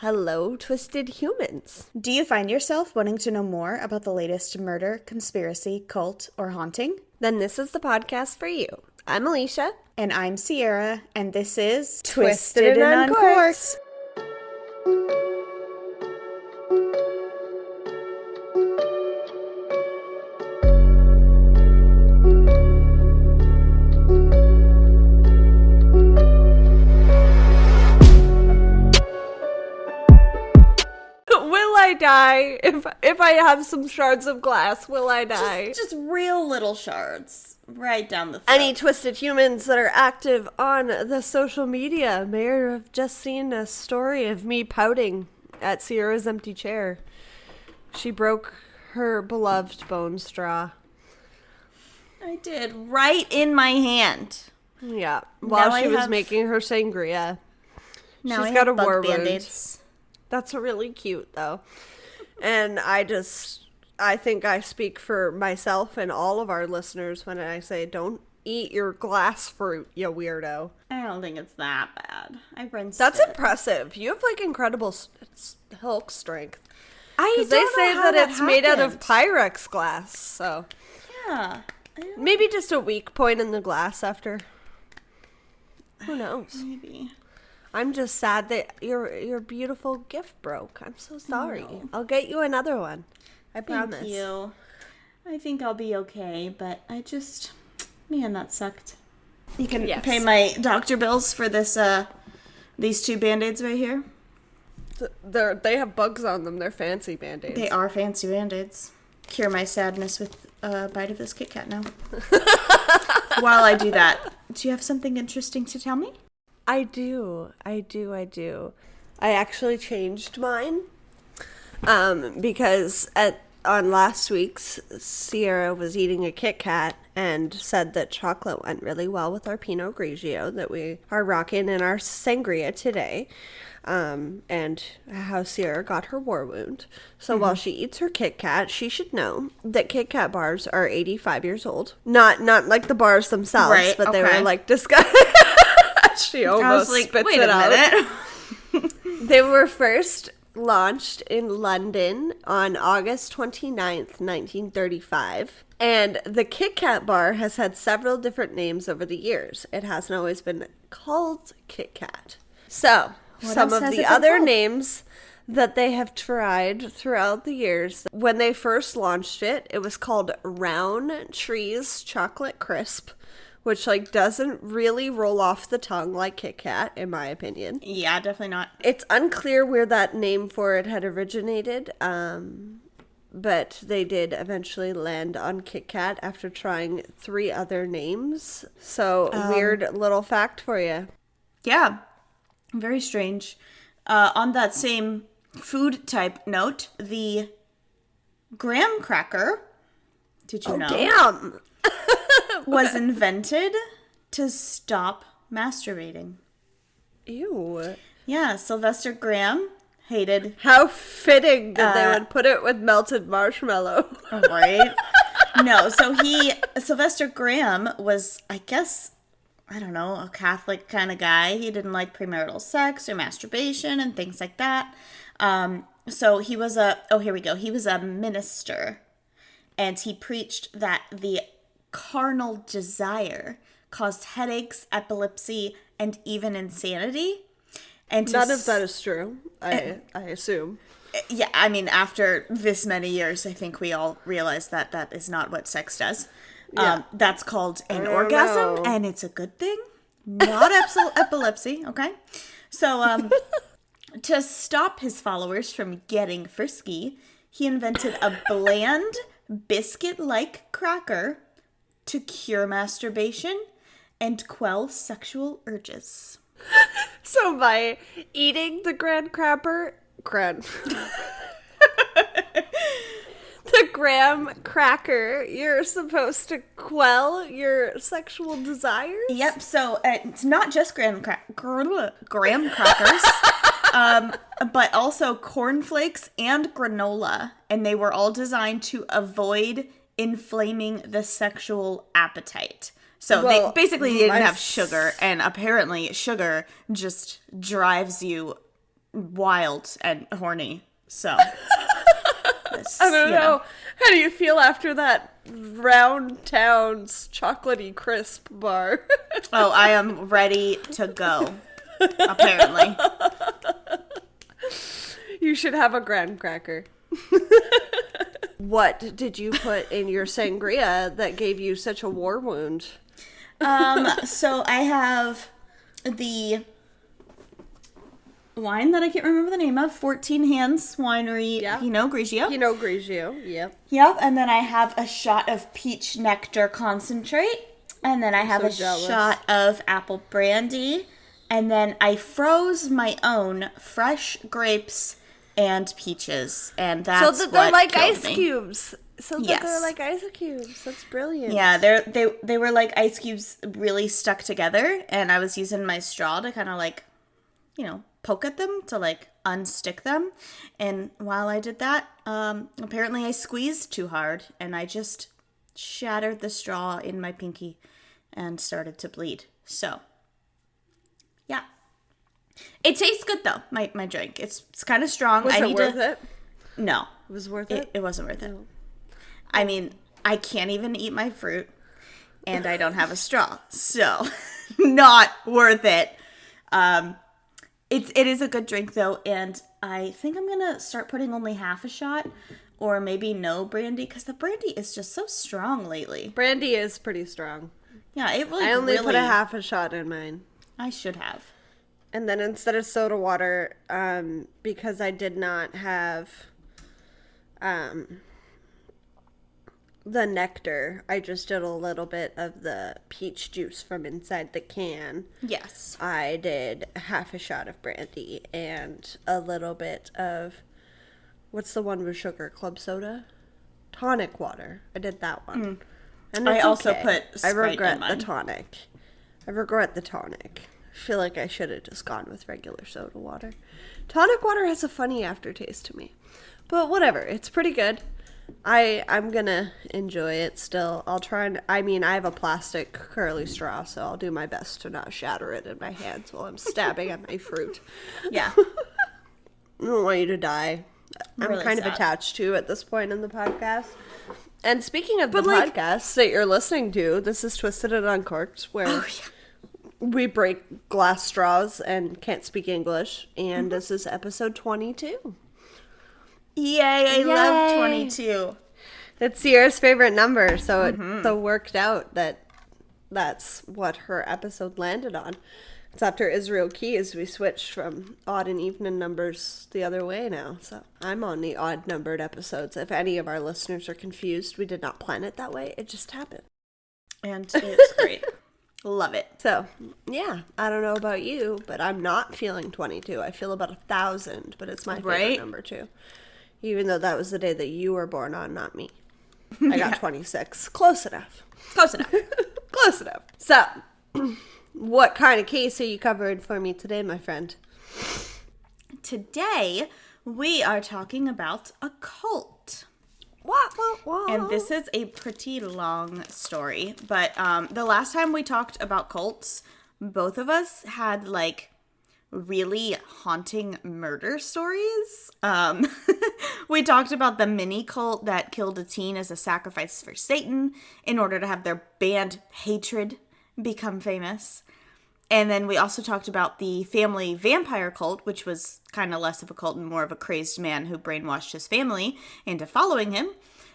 Hello, twisted humans. Do you find yourself wanting to know more about the latest murder, conspiracy, cult, or haunting? Then this is the podcast for you. I'm Alecia. And I'm Sierra, and this is Twisted and Uncorked. Will I die if I have some shards of glass? Will I die? Just real little shards right down the throat. Any twisted humans that are active on the social media may have just seen a story of me pouting at Sierra's empty chair. She broke her beloved bone straw. I did, right in my hand. Yeah, while she was making her sangria. Now She's got a war Band-Aids. wound. That's really cute, though. And I think I speak for myself and all of our listeners when I say, don't eat your glass fruit, you weirdo. I don't think it's that bad. I rinsed That's it. impressive. You have, incredible Hulk strength. Because they say that it's made out of Pyrex glass, so. Yeah. Maybe just a weak point in the glass after. Who knows? Maybe. I'm just sad that your beautiful gift broke. I'm so sorry. No. I'll get you another one. I promise. Thank you. I think I'll be okay, but man, that sucked. You can pay my doctor bills for these two Band-Aids right here. They have bugs on them. They're fancy Band-Aids. They are fancy Band-Aids. Cure my sadness with a bite of this Kit Kat now. While I do that, do you have something interesting to tell me? I do. I actually changed mine. Because on last week's, Sierra was eating a Kit Kat and said that chocolate went really well with our Pinot Grigio that we are rocking in our sangria today. And how Sierra got her war wound. So while she eats her Kit Kat, she should know that Kit Kat bars are 85 years old. Not like the bars themselves, right, but they okay. were disgusting. She almost spits it out. They were first launched in London on August 29th, 1935. And the Kit Kat bar has had several different names over the years. It hasn't always been called Kit Kat. So, some of the other names that they have tried throughout the years. When they first launched it, it was called Round Trees Chocolate Crisp, which doesn't really roll off the tongue like Kit Kat, in my opinion. Yeah, definitely not. It's unclear where that name for it had originated, but they did eventually land on Kit Kat after trying 3 other names. So, weird little fact for you. Yeah, very strange. On that same food type note, the graham cracker, did you know? Damn! Was invented to stop masturbating. Ew. Yeah, Sylvester Graham hated... How fitting that they would put it with melted marshmallow. Right? No, so Sylvester Graham was, I guess, I don't know, a Catholic kind of guy. He didn't like premarital sex or masturbation and things like that. So he was he was a minister. And he preached that the carnal desire caused headaches, epilepsy, and even insanity. And none of that is true, I assume. Yeah, I mean, after this many years, I think we all realize that that is not what sex does. Yeah. That's called an orgasm, and it's a good thing. Not epilepsy, okay? So, to stop his followers from getting frisky, he invented a bland, biscuit-like cracker to cure masturbation and quell sexual urges. So by eating the graham cracker, you're supposed to quell your sexual desires? Yep, so it's not just graham crackers, but also cornflakes and granola, and they were all designed to avoid inflaming the sexual appetite. So they basically didn't have sugar, and apparently sugar just drives you wild and horny. So I don't know. How do you feel after that Round Town's chocolatey crisp bar? Oh, I am ready to go. Apparently. You should have a graham cracker. What did you put in your sangria that gave you such a war wound? So I have the wine that I can't remember the name of, 14 Hands Winery Pinot Grigio. Pinot Grigio, yep. Yep, and then I have a shot of peach nectar concentrate, and then I have shot of apple brandy, and then I froze my own fresh grapes and peaches, and that's so that they're like ice me. Cubes. So that they're like ice cubes. That's brilliant. Yeah, they were like ice cubes really stuck together, and I was using my straw to kind of like, poke at them to like unstick them. And while I did that, apparently I squeezed too hard, and I just shattered the straw in my pinky and started to bleed. So, yeah. It tastes good though, my drink. It's kind of strong. Was it worth it? No. It was worth it? It wasn't worth it. No. I mean, I can't even eat my fruit, and I don't have a straw. So, not worth it. It is a good drink though, and I think I'm gonna start putting only half a shot, or maybe no brandy, because the brandy is just so strong lately. Brandy is pretty strong. Yeah, it really. I only put a half a shot in mine. I should have. And then instead of soda water, because I did not have the nectar, I just did a little bit of the peach juice from inside the can. Yes. I did half a shot of brandy and a little bit of, what's the one with sugar? Club soda? Tonic water. I did that one. And I also put Sprite I regret in mine. the tonic. I regret the tonic. I feel like I should have just gone with regular soda water. Tonic water has a funny aftertaste to me. But whatever. It's pretty good. I'm gonna enjoy it still. I'll try and, I have a plastic curly straw, so I'll do my best to not shatter it in my hands while I'm stabbing at my fruit. Yeah. I don't want you to die. I'm really kind sad. of attached to at this point in the podcast. And speaking of the podcasts that you're listening to, this is Twisted and Uncorked, where we break glass straws and can't speak English, and this is episode 22. Yay, I love 22. It's Sierra's favorite number, so it so worked out that that's what her episode landed on. It's after Israel Keys, we switched from odd and even numbers the other way now. So I'm on the odd numbered episodes. If any of our listeners are confused, we did not plan it that way. It just happened. And it's great. Love it. So, yeah, I don't know about you, but I'm not feeling 22. I feel about 1,000, but it's my favorite number too. Even though that was the day that you were born on, not me. I got 26. Close enough. Close enough. Close enough. So, what kind of case are you covering for me today, my friend? Today, we are talking about a cult. What? And this is a pretty long story, but the last time we talked about cults, both of us had, really haunting murder stories. We talked about the mini cult that killed a teen as a sacrifice for Satan in order to have their band Hatred become famous. And then we also talked about the family vampire cult, which was kind of less of a cult and more of a crazed man who brainwashed his family into following him.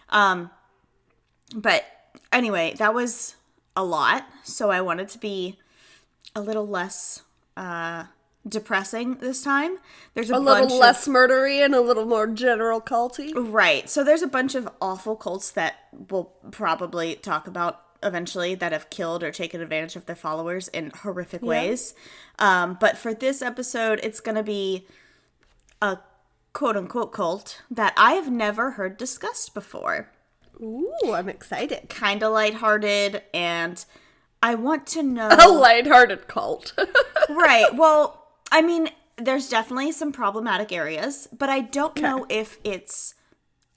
But anyway, that was a lot. So I wanted to be a little less depressing this time. There's a little less murdery and a little more general culty. Right. So there's a bunch of awful cults that we'll probably talk about eventually that have killed or taken advantage of their followers in horrific ways. But for this episode, it's going to be a quote-unquote cult that I have never heard discussed before. Ooh, I'm excited. Kind of lighthearted, and I want to know... A lighthearted cult. Right. Well, there's definitely some problematic areas, but I don't know if it's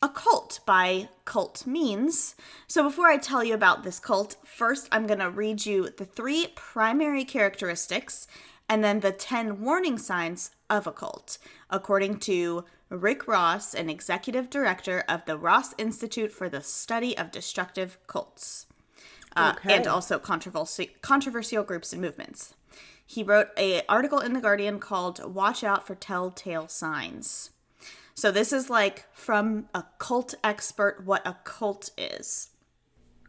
a cult by cult means. So before I tell you about this cult, first I'm going to read you the 3 primary characteristics and then the 10 warning signs of a cult, according to Rick Ross, an executive director of the Ross Institute for the Study of Destructive Cults, and also controversial groups and movements. He wrote an article in The Guardian called "Watch Out for Telltale Signs." So this is like from a cult expert what a cult is.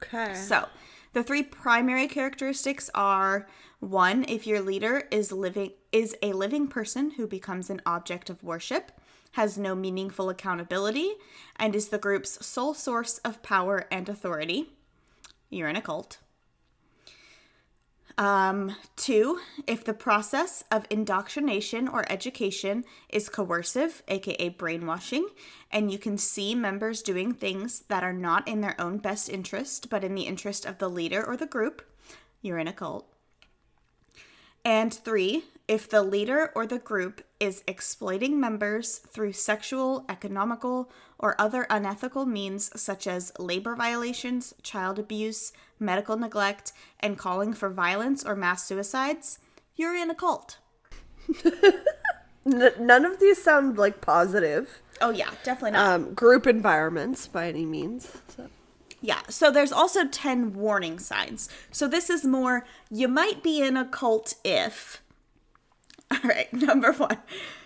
Okay. So the three primary characteristics are: 1, if your leader is a living person who becomes an object of worship, has no meaningful accountability, and is the group's sole source of power and authority, you're in a cult. 2, if the process of indoctrination or education is coercive, aka brainwashing, and you can see members doing things that are not in their own best interest, but in the interest of the leader or the group, you're in a cult. And 3, if the leader or the group is exploiting members through sexual, economical, or other unethical means such as labor violations, child abuse, medical neglect, and calling for violence or mass suicides, you're in a cult. None of these sound like positive. Oh yeah, definitely not. Group environments by any means. So. Yeah, so there's also 10 warning signs. So this is more, you might be in a cult if... All right, number 1.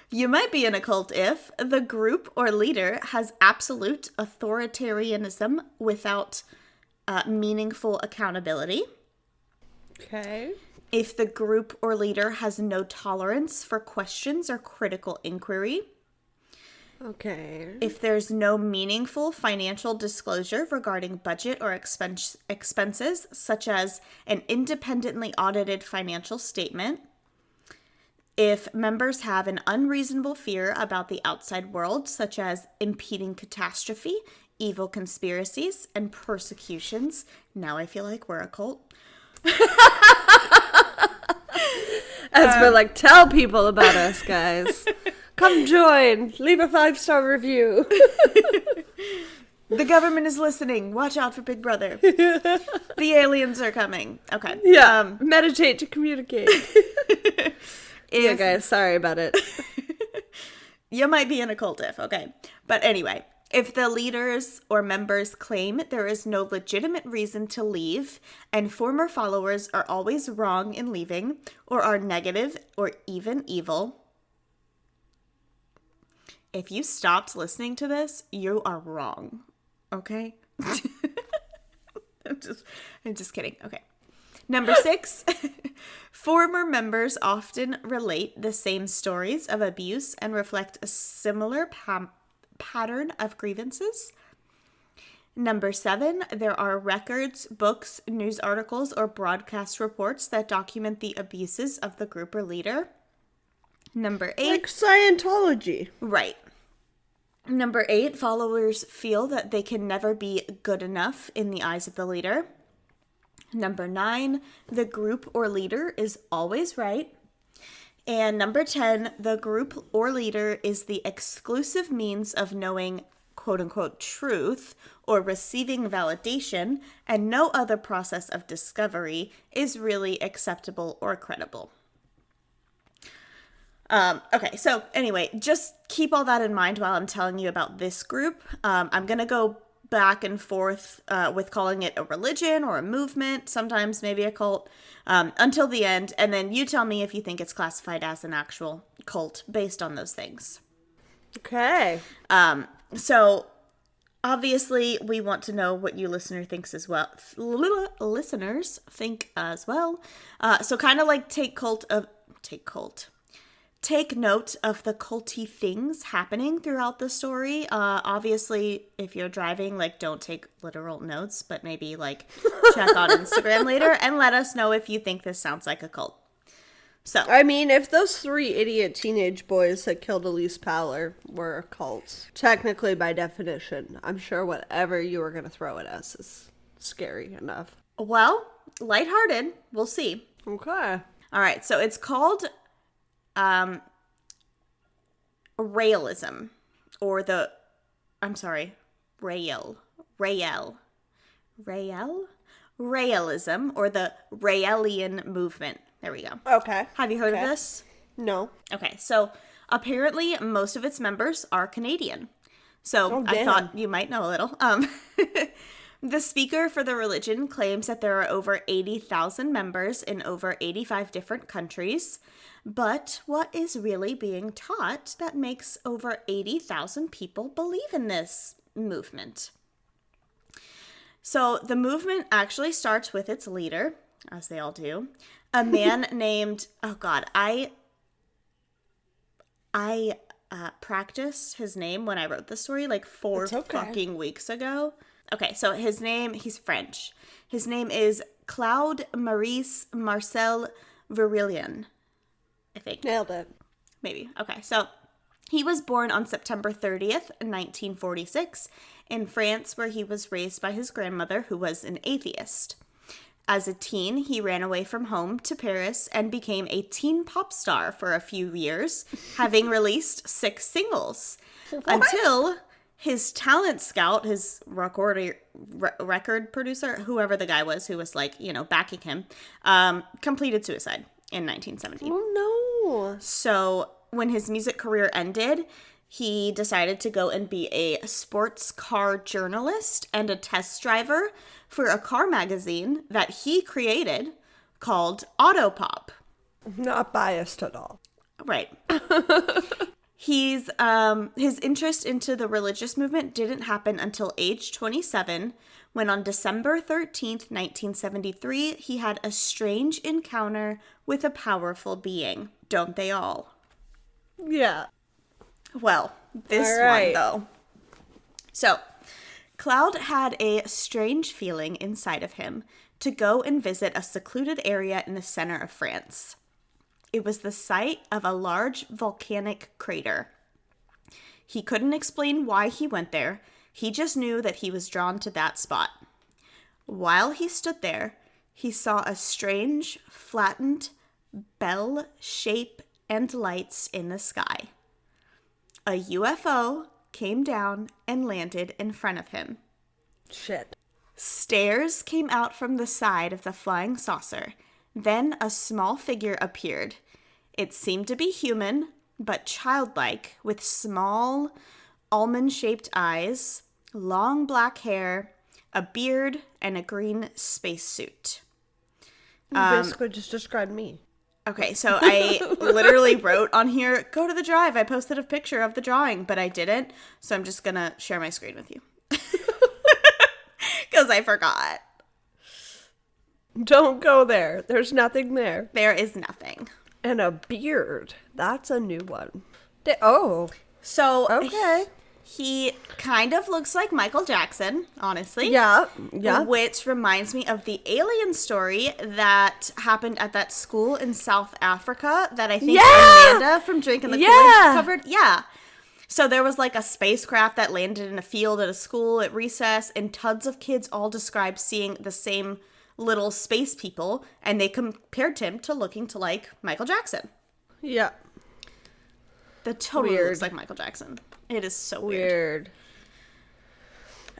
You might be in a cult if the group or leader has absolute authoritarianism without meaningful accountability. Okay. If the group or leader has no tolerance for questions or critical inquiry. Okay. If there's no meaningful financial disclosure regarding budget or expenses, such as an independently audited financial statement. If members have an unreasonable fear about the outside world, such as impending catastrophe, evil conspiracies, and persecutions. Now I feel like we're a cult. As we're like, tell people about us, guys. Come join. Leave a 5-star review. The government is listening. Watch out for Big Brother. The aliens are coming. Okay. Yeah. Meditate to communicate. Yeah, guys. Sorry about it. You might be in a cult if. Okay. But anyway, if the leaders or members claim there is no legitimate reason to leave, and former followers are always wrong in leaving, or are negative or even evil, if you stopped listening to this, you are wrong. Okay? I'm just kidding. Okay. Number 6, former members often relate the same stories of abuse and reflect a similar pattern of grievances. Number 7, there are records, books, news articles, or broadcast reports that document the abuses of the group or leader. Number 8. Like Scientology. Right. Number 8, followers feel that they can never be good enough in the eyes of the leader. Number 9, the group or leader is always right. And number 10, the group or leader is the exclusive means of knowing quote-unquote truth or receiving validation, and no other process of discovery is really acceptable or credible. Okay, so anyway, just keep all that in mind while I'm telling you about this group. I'm going to go back and forth with calling it a religion or a movement, sometimes maybe a cult, until the end, and then you tell me if you think it's classified as an actual cult based on those things. Okay. So obviously we want to know what you listeners think as well. So kind of like take note of the culty things happening throughout the story. Obviously, if you're driving, like, don't take literal notes, but maybe, like, check on Instagram later and let us know if you think this sounds like a cult. So, I mean, if those 3 idiot teenage boys that killed Elise Powler were cults, technically by definition, I'm sure whatever you were going to throw at us is scary enough. Well, lighthearted. We'll see. Okay. All right. So it's called Raelism, or Raelism, or the Raelian movement. There we go. Okay. Have you heard of this? No. Okay, so Apparently, most of its members are Canadian. So I thought you might know a little. The speaker for the religion claims that there are over 80,000 members in over 85 different countries. But what is really being taught that makes over 80,000 people believe in this movement? So the movement actually starts with its leader, as they all do, a man named, oh God, I practiced his name when I wrote the story like 4 fucking weeks ago. Okay, so his name, he's French. His name is Claude Maurice Marcel Virilien, I think. Nailed it. Maybe. Okay, so he was born on September 30th, 1946, in France, where he was raised by his grandmother, who was an atheist. As a teen, he ran away from home to Paris and became a teen pop star for a few years, having released 6 singles. What? Until his talent scout, his record producer, whoever the guy was who was like, backing him, completed suicide in 1970. Oh, no. So when his music career ended, he decided to go and be a sports car journalist and a test driver for a car magazine that he created called Autopop. Not biased at all. Right. His interest into the religious movement didn't happen until age 27, when on December 13th, 1973, he had a strange encounter with a powerful being. Don't they all? Yeah. Well, this one, though. So, Cloud had a strange feeling inside of him to go and visit a secluded area in the center of France. It was the site of a large volcanic crater. He couldn't explain why he went there. He just knew that he was drawn to that spot. While he stood there, he saw a strange, flattened bell shape and lights in the sky. A UFO came down and landed in front of him. Shit. Stairs came out from the side of the flying saucer. Then a small figure appeared. It seemed to be human, but childlike, with small, almond-shaped eyes, long black hair, a beard, and a green spacesuit. You basically just described me. Okay, so I literally wrote on here, go to the drive. I posted a picture of the drawing, but I didn't. So I'm just going to share my screen with you. Because I forgot. Don't go there. There's nothing there. There is nothing. And a beard. That's a new one. So, okay. He kind of looks like Michael Jackson, honestly. Yeah. Which reminds me of the alien story that happened at that school in South Africa that I think Amanda from Drinking the Kool-Aid covered. Yeah. So there was like a spacecraft that landed in a field at a school at recess, and tons of kids all described seeing the same little space people, and they compared him to looking to like Michael Jackson. Yeah. That totally looks like Michael Jackson. It is so weird.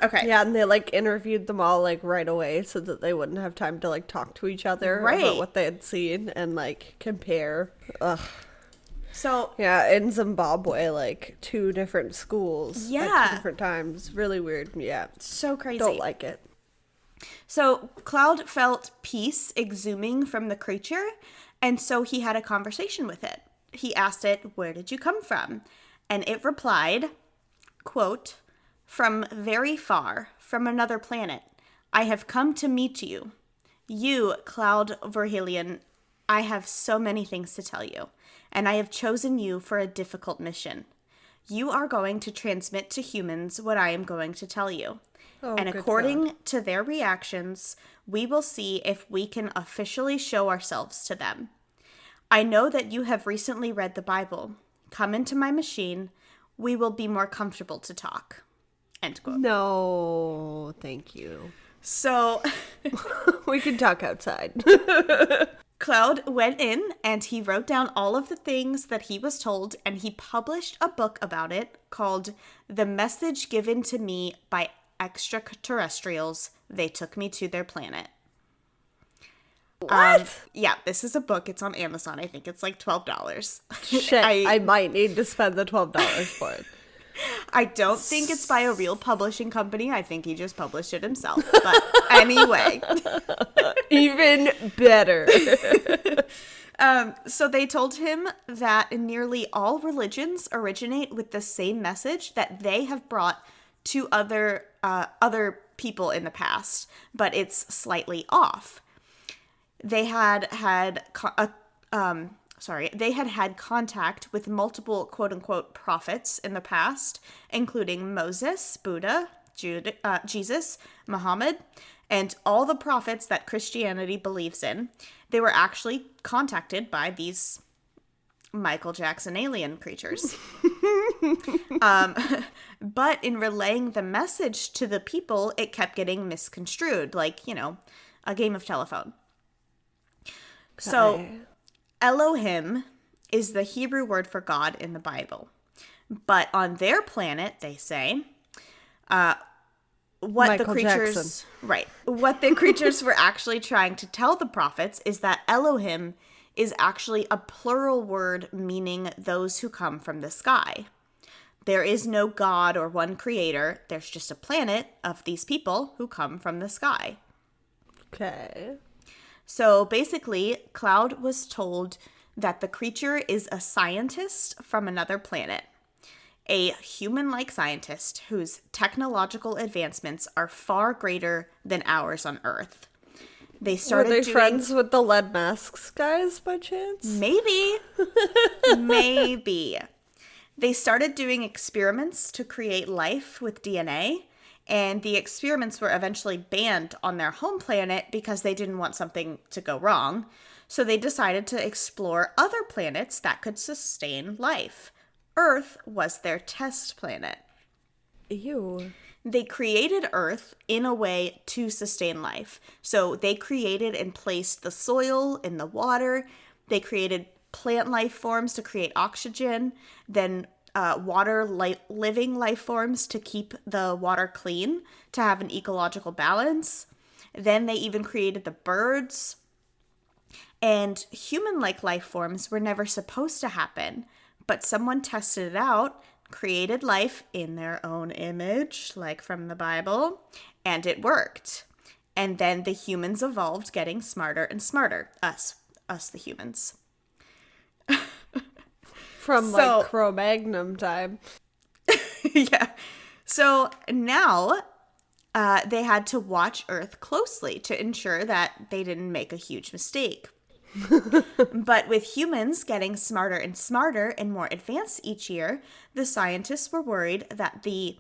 Okay. Yeah, and they like interviewed them all like right away so that they wouldn't have time to like talk to each other about what they had seen and like compare. Ugh. So yeah, in Zimbabwe, like 2 different schools at 2 different times. Really weird. Yeah. So crazy. Don't like it. So Cloud felt peace exhuming from the creature, and so he had a conversation with it. He asked it, "Where did you come from?" And it replied, quote, "From very far, from another planet. I have come to meet you. You, Cloud Verhilion, I have so many things to tell you, and I have chosen you for a difficult mission. You are going to transmit to humans what I am going to tell you. And according to their reactions, we will see if we can officially show ourselves to them. I know that you have recently read the Bible. Come into my machine. We will be more comfortable to talk." End quote. No, thank you. So we can talk outside. Cloud went in and he wrote down all of the things that he was told, and he published a book about it called The Message Given to Me by Extraterrestrials. They Took Me to Their Planet. What? Yeah, this is a book. It's on Amazon. I think it's like $12. Shit, I might need to spend the $12 for it. I don't think it's by a real publishing company. I think he just published it himself. But anyway. Even better. So they told him that nearly all religions originate with the same message that they have brought to other people in the past, but it's slightly off. They had contact with multiple quote-unquote prophets in the past, including Moses, Buddha, Jesus, Muhammad, and all the prophets that Christianity believes in. They were actually contacted by these Michael Jackson alien creatures. But in relaying the message to the people, it kept getting misconstrued, like, a game of telephone. Okay. So, Elohim is the Hebrew word for God in the Bible. But on their planet, they say, what the creatures were actually trying to tell the prophets is that Elohim is actually a plural word meaning those who come from the sky. There is no God or one creator. There's just a planet of these people who come from the sky. Okay. So basically, Cloud was told that the creature is a scientist from another planet. A human-like scientist whose technological advancements are far greater than ours on Earth. Were they friends with the lead masks guys by chance? Maybe. Maybe. They started doing experiments to create life with DNA, and the experiments were eventually banned on their home planet because they didn't want something to go wrong. So they decided to explore other planets that could sustain life. Earth was their test planet. Ew. They created Earth in a way to sustain life. So they created and placed the soil in the water. They created plant life forms to create oxygen, then living life forms to keep the water clean, to have an ecological balance. Then they even created the birds. And human-like life forms were never supposed to happen, but someone tested it out, created life in their own image, like from the Bible, and it worked. And then the humans evolved, getting smarter and smarter. Us the humans. From like Cro-Magnon time. Yeah. So now they had to watch Earth closely to ensure that they didn't make a huge mistake. But with humans getting smarter and smarter and more advanced each year, the scientists were worried that the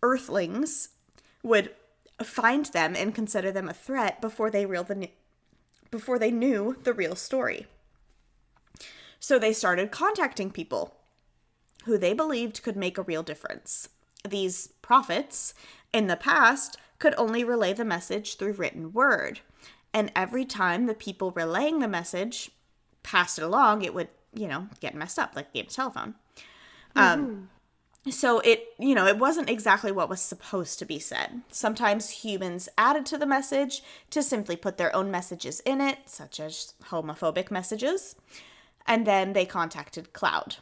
Earthlings would find them and consider them a threat before they knew the real story. So they started contacting people who they believed could make a real difference. These prophets, in the past, could only relay the message through written word. And every time the people relaying the message passed it along, it would, get messed up, like a game of telephone. So it wasn't exactly what was supposed to be said. Sometimes humans added to the message to simply put their own messages in it, such as homophobic messages. And then they contacted Cloud.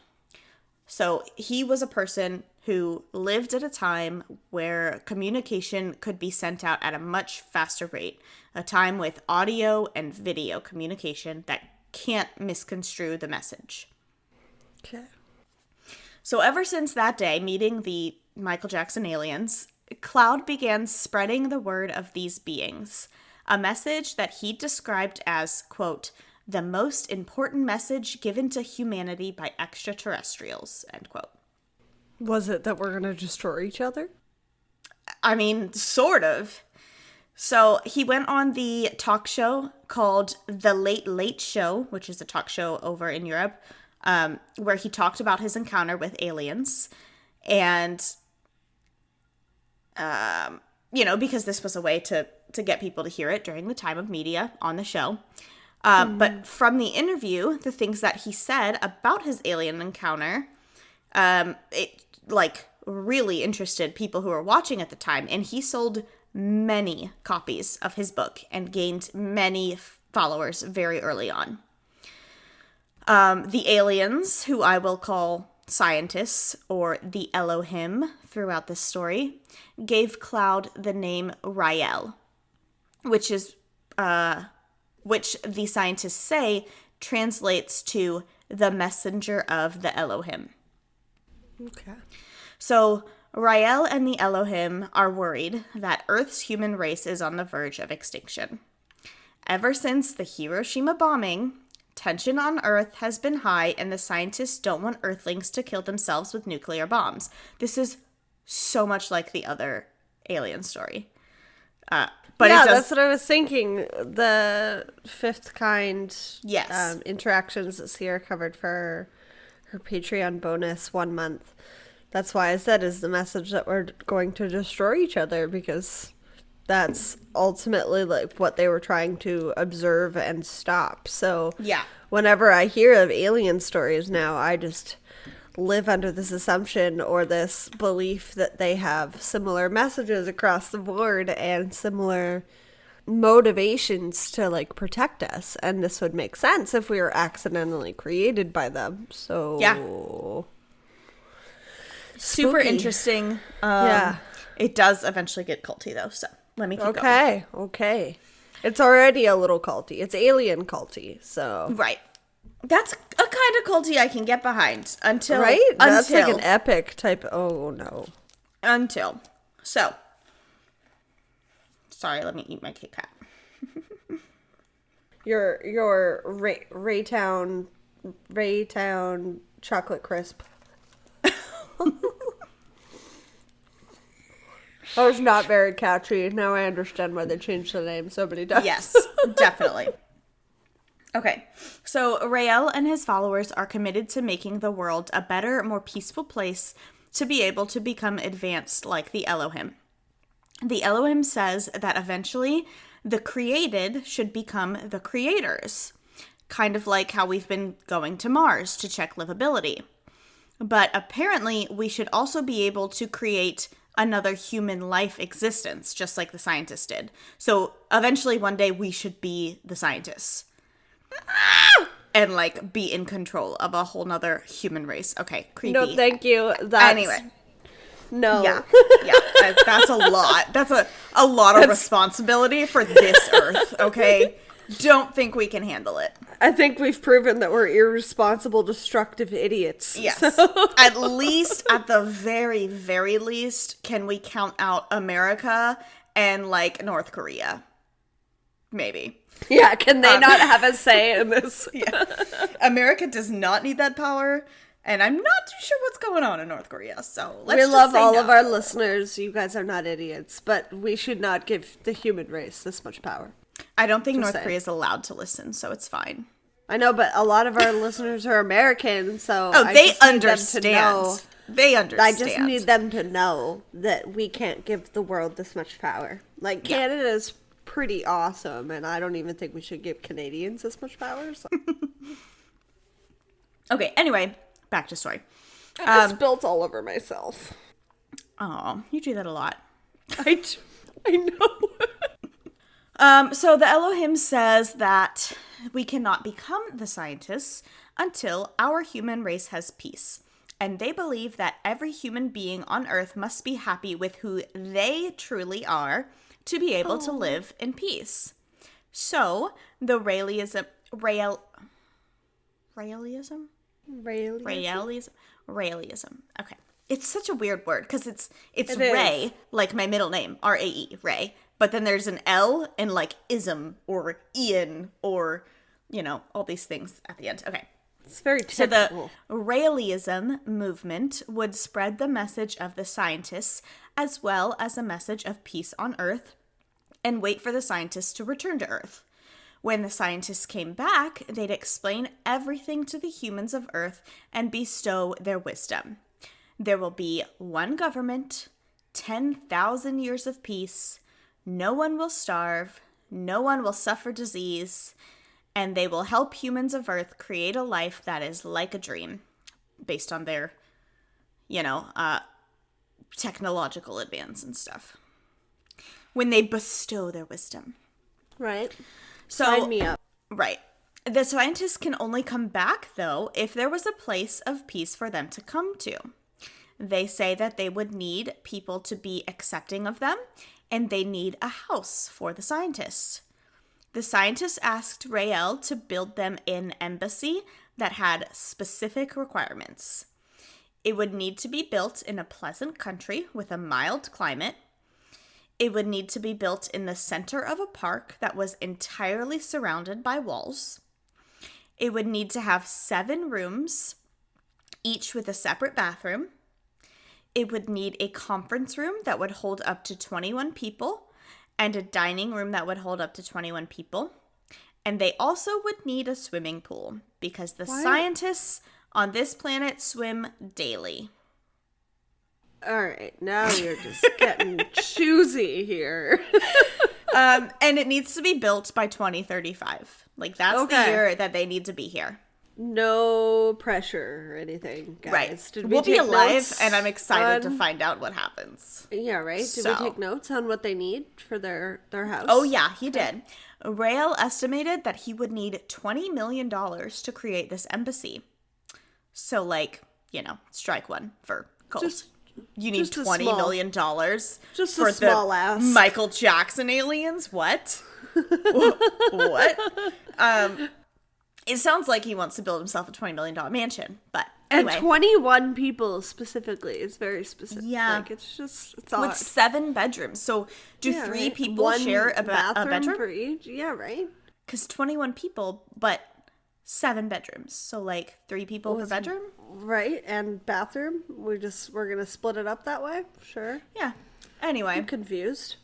So he was a person who lived at a time where communication could be sent out at a much faster rate, a time with audio and video communication that can't misconstrue the message. Okay. So ever since that day, meeting the Michael Jackson aliens, Cloud began spreading the word of these beings, a message that he described as, quote, the most important message given to humanity by extraterrestrials, end quote. Was it that we're going to destroy each other? I mean, sort of. So he went on the talk show called The Late Late Show, which is a talk show over in Europe, where he talked about his encounter with aliens. And, because this was a way to get people to hear it during the time of media on the show. But from the interview, the things that he said about his alien encounter, it really interested people who were watching at the time. And he sold many copies of his book and gained many followers very early on. The aliens, who I will call scientists, or the Elohim throughout this story, gave Cloud the name Rael, which the scientists say translates to the messenger of the Elohim. Okay. So Rael and the Elohim are worried that Earth's human race is on the verge of extinction. Ever since the Hiroshima bombing, tension on Earth has been high, and the scientists don't want Earthlings to kill themselves with nuclear bombs. This is so much like the other alien story. But yeah, that's what I was thinking. The fifth kind yes. Interactions that Sierra covered for her Patreon bonus 1 month. That's why I said is the message that we're going to destroy each other, because that's ultimately like what they were trying to observe and stop. So yeah, whenever I hear of alien stories now, I just live under this assumption or this belief that they have similar messages across the board and similar motivations to like protect us, and this would make sense if we were accidentally created by them. So yeah, super spooky. Interesting. Yeah, it does eventually get culty though, so let me keep going. Okay, it's already a little culty. It's alien culty, so right. That's a kind of culty I can get behind until that's like an epic type. Oh no, so. Sorry, let me eat my Kit Kat. your Raytown chocolate crisp. That was not very catchy. Now I understand why they changed the name so many times. Yes, definitely. Okay, so Rael and his followers are committed to making the world a better, more peaceful place to be able to become advanced like the Elohim. The Elohim says that eventually the created should become the creators, kind of like how we've been going to Mars to check livability. But apparently we should also be able to create another human life existence, just like the scientists did. So eventually one day we should be the scientists. And like be in control of a whole nother human race. Okay, creepy. No, thank you. Anyway. No. Yeah. That's a lot. That's a lot of responsibility for this Earth, okay? Don't think we can handle it. I think we've proven that we're irresponsible, destructive idiots. Yes. So. At least, at the very, very least, can we count out America and, like, North Korea? Maybe. Yeah, can they not have a say in this? Yeah. America does not need that power. And I'm not too sure what's going on in North Korea, so let's We just love say all no. of our listeners. You guys are not idiots, but we should not give the human race this much power. I don't think North Korea is allowed to listen, so it's fine. I know, but a lot of our listeners are American, so they understand. They understand. I just need them to know that we can't give the world this much power. Like, Canada's pretty awesome, and I don't even think we should give Canadians this much power. So. Okay, anyway. Back to story. I spilt all over myself. Oh, you do that a lot. I know. So the Elohim says that we cannot become the scientists until our human race has peace. And they believe that every human being on Earth must be happy with who they truly are to be able to live in peace. So the Raelism. Okay. It's such a weird word because it's Ray, like my middle name, R-A-E, Ray. But then there's an L and like ism or Ian or, you know, all these things at the end. Okay. It's very typical. So the Raelism movement would spread the message of the scientists as well as a message of peace on Earth and wait for the scientists to return to Earth. When the scientists came back, they'd explain everything to the humans of Earth and bestow their wisdom. There will be one government, 10,000 years of peace, no one will starve, no one will suffer disease, and they will help humans of Earth create a life that is like a dream, based on their, technological advance and stuff. When they bestow their wisdom. Right. Sign me up. Right. The scientists can only come back, though, if there was a place of peace for them to come to. They say that they would need people to be accepting of them, and they need a house for the scientists. The scientists asked Rael to build them an embassy that had specific requirements. It would need to be built in a pleasant country with a mild climate. It would need to be built in the center of a park that was entirely surrounded by walls. It would need to have 7 rooms, each with a separate bathroom. It would need a conference room that would hold up to 21 people and a dining room that would hold up to 21 people. And they also would need a swimming pool because the scientists on this planet swim daily. All right, now you're just getting choosy here. And it needs to be built by 2035. Like, that's the year that they need to be here. No pressure or anything, guys. Right. Did we'll be alive, and I'm excited to find out what happens. Yeah, right? Did we take notes on what they need for their house? Oh, yeah, he did. Rael estimated that he would need $20 million to create this embassy. So, like, strike one for Cults. You need $20 million just for a small the ass. Michael Jackson aliens? What? What? It sounds like he wants to build himself a $20 million mansion, but anyway. And 21 people specifically is very specific. Yeah. Like, it's odd. With 7 bedrooms. So do 3 people share a bedroom? For each? Yeah, right. Because 21 people, but 7 bedrooms. So, like, 3 people per bedroom? Right, and bathroom. We're going to split it up that way? Sure. Yeah. Anyway. I'm confused.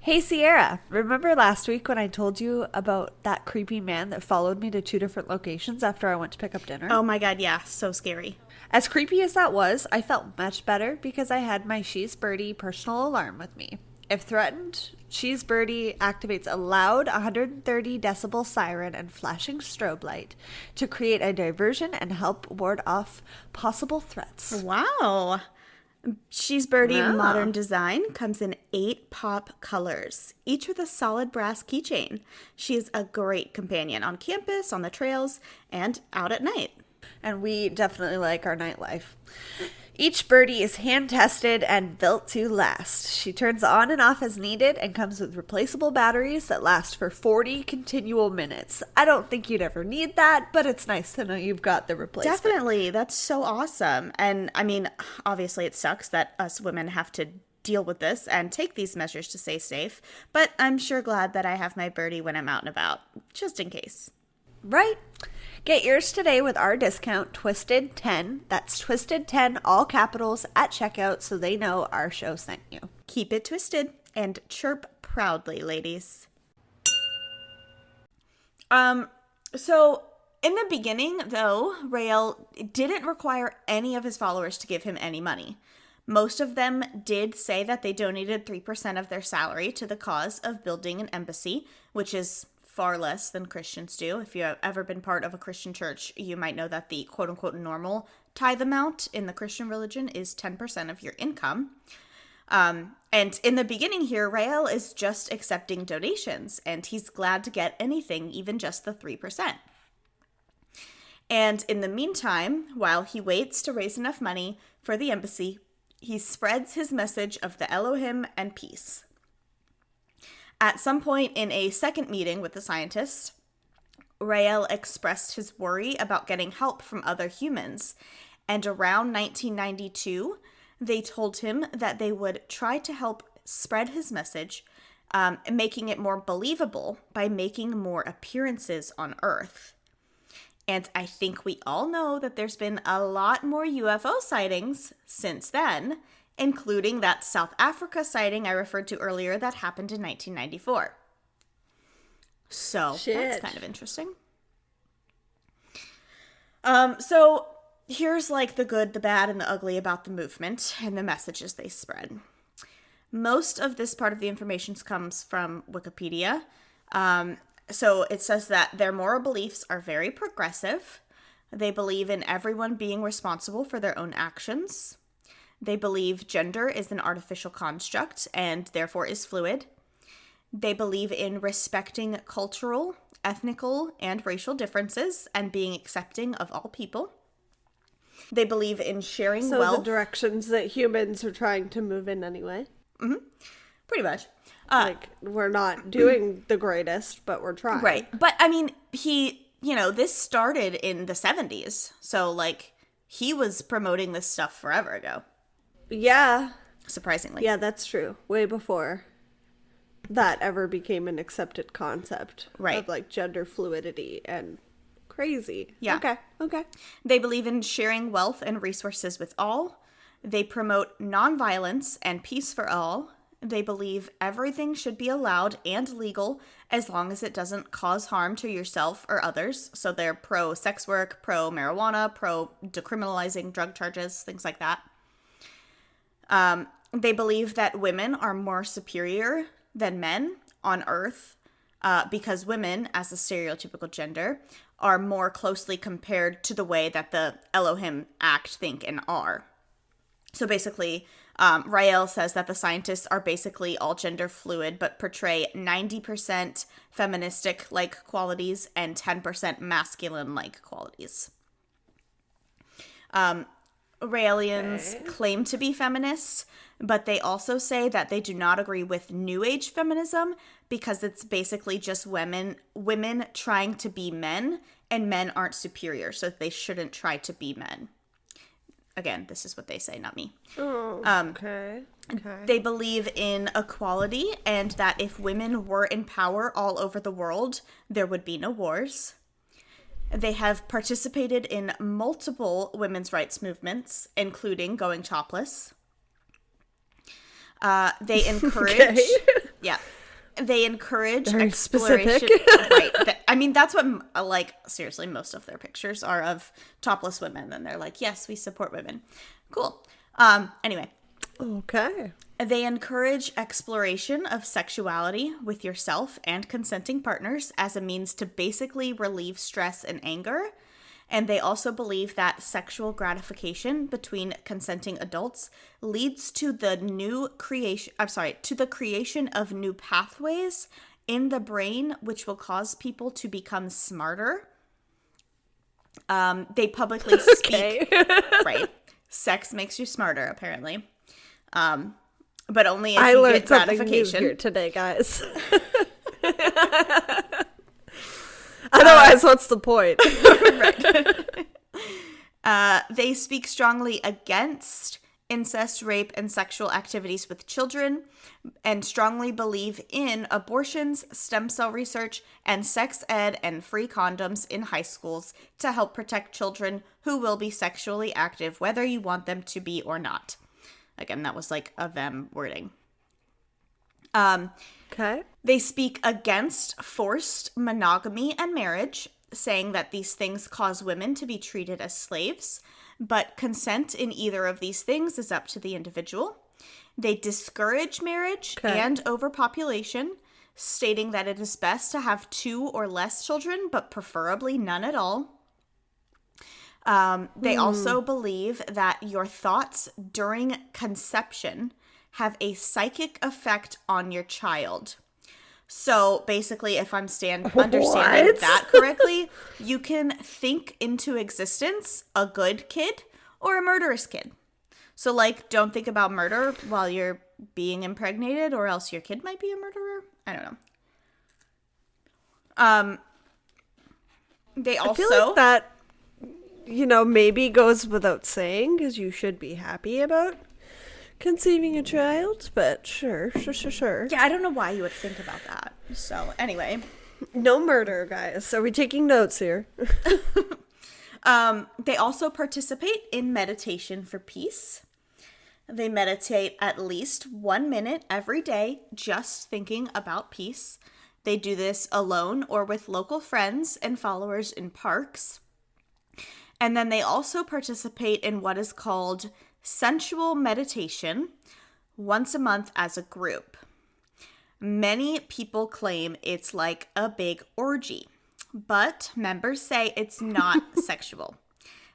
Hey Sierra, remember last week when I told you about that creepy man that followed me to 2 different locations after I went to pick up dinner? Oh my god, yeah, so scary. As creepy as that was, I felt much better because I had my She's Birdie personal alarm with me. If threatened, She's Birdie activates a loud 130 decibel siren and flashing strobe light to create a diversion and help ward off possible threats. Wow. She's Birdie modern design comes in 8 pop colors, each with a solid brass keychain. She is a great companion on campus, on the trails, and out at night. And we definitely like our nightlife. Each birdie is hand-tested and built to last. She turns on and off as needed and comes with replaceable batteries that last for 40 continual minutes. I don't think you'd ever need that, but it's nice to know you've got the replacement. Definitely. That's so awesome. And, I mean, obviously it sucks that us women have to deal with this and take these measures to stay safe, but I'm sure glad that I have my birdie when I'm out and about, just in case. Right? Get yours today with our discount, Twisted10. That's Twisted10, all capitals, at checkout so they know our show sent you. Keep it twisted and chirp proudly, ladies. So in the beginning, though, Rael didn't require any of his followers to give him any money. Most of them did say that they donated 3% of their salary to the cause of building an embassy, which is far less than Christians do. If you have ever been part of a Christian church, you might know that the quote-unquote normal tithe amount in the Christian religion is 10% of your income. And in the beginning here, Rael is just accepting donations, and he's glad to get anything, even just the 3%. And in the meantime, while he waits to raise enough money for the embassy, he spreads his message of the Elohim and peace. At some point in a second meeting with the scientists, Rael expressed his worry about getting help from other humans, and around 1992, they told him that they would try to help spread his message, making it more believable by making more appearances on Earth. And I think we all know that there's been a lot more UFO sightings since then, including that South Africa sighting I referred to earlier that happened in 1994. So, that's kind of interesting. So, here's like the good, the bad, and the ugly about the movement and the messages they spread. Most of this part of the information comes from Wikipedia. So, it says that their moral beliefs are very progressive. They believe in everyone being responsible for their own actions. They believe gender is an artificial construct and therefore is fluid. They believe in respecting cultural, ethnical, and racial differences and being accepting of all people. They believe in sharing wealth. So the directions that humans are trying to move in anyway. Mm-hmm. Pretty much. Like, we're not doing the greatest, but we're trying. Right. But, I mean, this started in the 70s. So, like, he was promoting this stuff forever ago. Yeah. Surprisingly. Yeah, that's true. Way before that ever became an accepted concept. Right. Of, like, gender fluidity and crazy. Yeah. Okay. They believe in sharing wealth and resources with all. They promote nonviolence and peace for all. They believe everything should be allowed and legal as long as it doesn't cause harm to yourself or others. So they're pro-sex work, pro-marijuana, pro-decriminalizing drug charges, things like that. They believe that women are more superior than men on Earth because women, as a stereotypical gender, are more closely compared to the way that the Elohim act, think, and are. So basically, Rael says that the scientists are basically all gender fluid, but portray 90% feministic-like qualities and 10% masculine-like qualities. Raelians claim to be feminists, but they also say that they do not agree with New Age feminism because it's basically just women trying to be men, and men aren't superior, so they shouldn't try to be men. Again, this is what they say, not me. Oh, okay. They believe in equality and that if women were in power all over the world, there would be no wars. They have participated in multiple women's rights movements, including going topless. They encourage... Yeah. They encourage Very exploration. specific. Right. I mean, that's what, seriously, most of their pictures are of topless women. And they're like, yes, we support women. Cool. Anyway. Okay. They encourage exploration of sexuality with yourself and consenting partners as a means to basically relieve stress and anger. And they also believe that sexual gratification between consenting adults leads to the creation of new pathways in the brain, which will cause people to become smarter. They publicly speak, right? Sex makes you smarter, apparently. But only if you get gratification. New here today, guys. Otherwise, what's the point? Right. They speak strongly against incest, rape, and sexual activities with children, and strongly believe in abortions, stem cell research, and sex ed and free condoms in high schools to help protect children who will be sexually active, whether you want them to be or not. Again, that was like a them wording. Okay. They speak against forced monogamy and marriage, saying that these things cause women to be treated as slaves, but consent in either of these things is up to the individual. They discourage marriage and overpopulation, stating that it is best to have 2 or less children, but preferably none at all. They also believe that your thoughts during conception have a psychic effect on your child. So basically, if I'm understanding that correctly, you can think into existence a good kid or a murderous kid. So, like, don't think about murder while you're being impregnated, or else your kid might be a murderer. I don't know. They also... I feel like that, maybe goes without saying, because you should be happy about conceiving a child, but sure. Yeah, I don't know why you would think about that. So, anyway. No murder, guys. Are we taking notes here? They also participate in meditation for peace. They meditate at least 1 minute every day, just thinking about peace. They do this alone or with local friends and followers in parks. And then they also participate in what is called sensual meditation once a month as a group. Many people claim it's like a big orgy, but members say it's not sexual.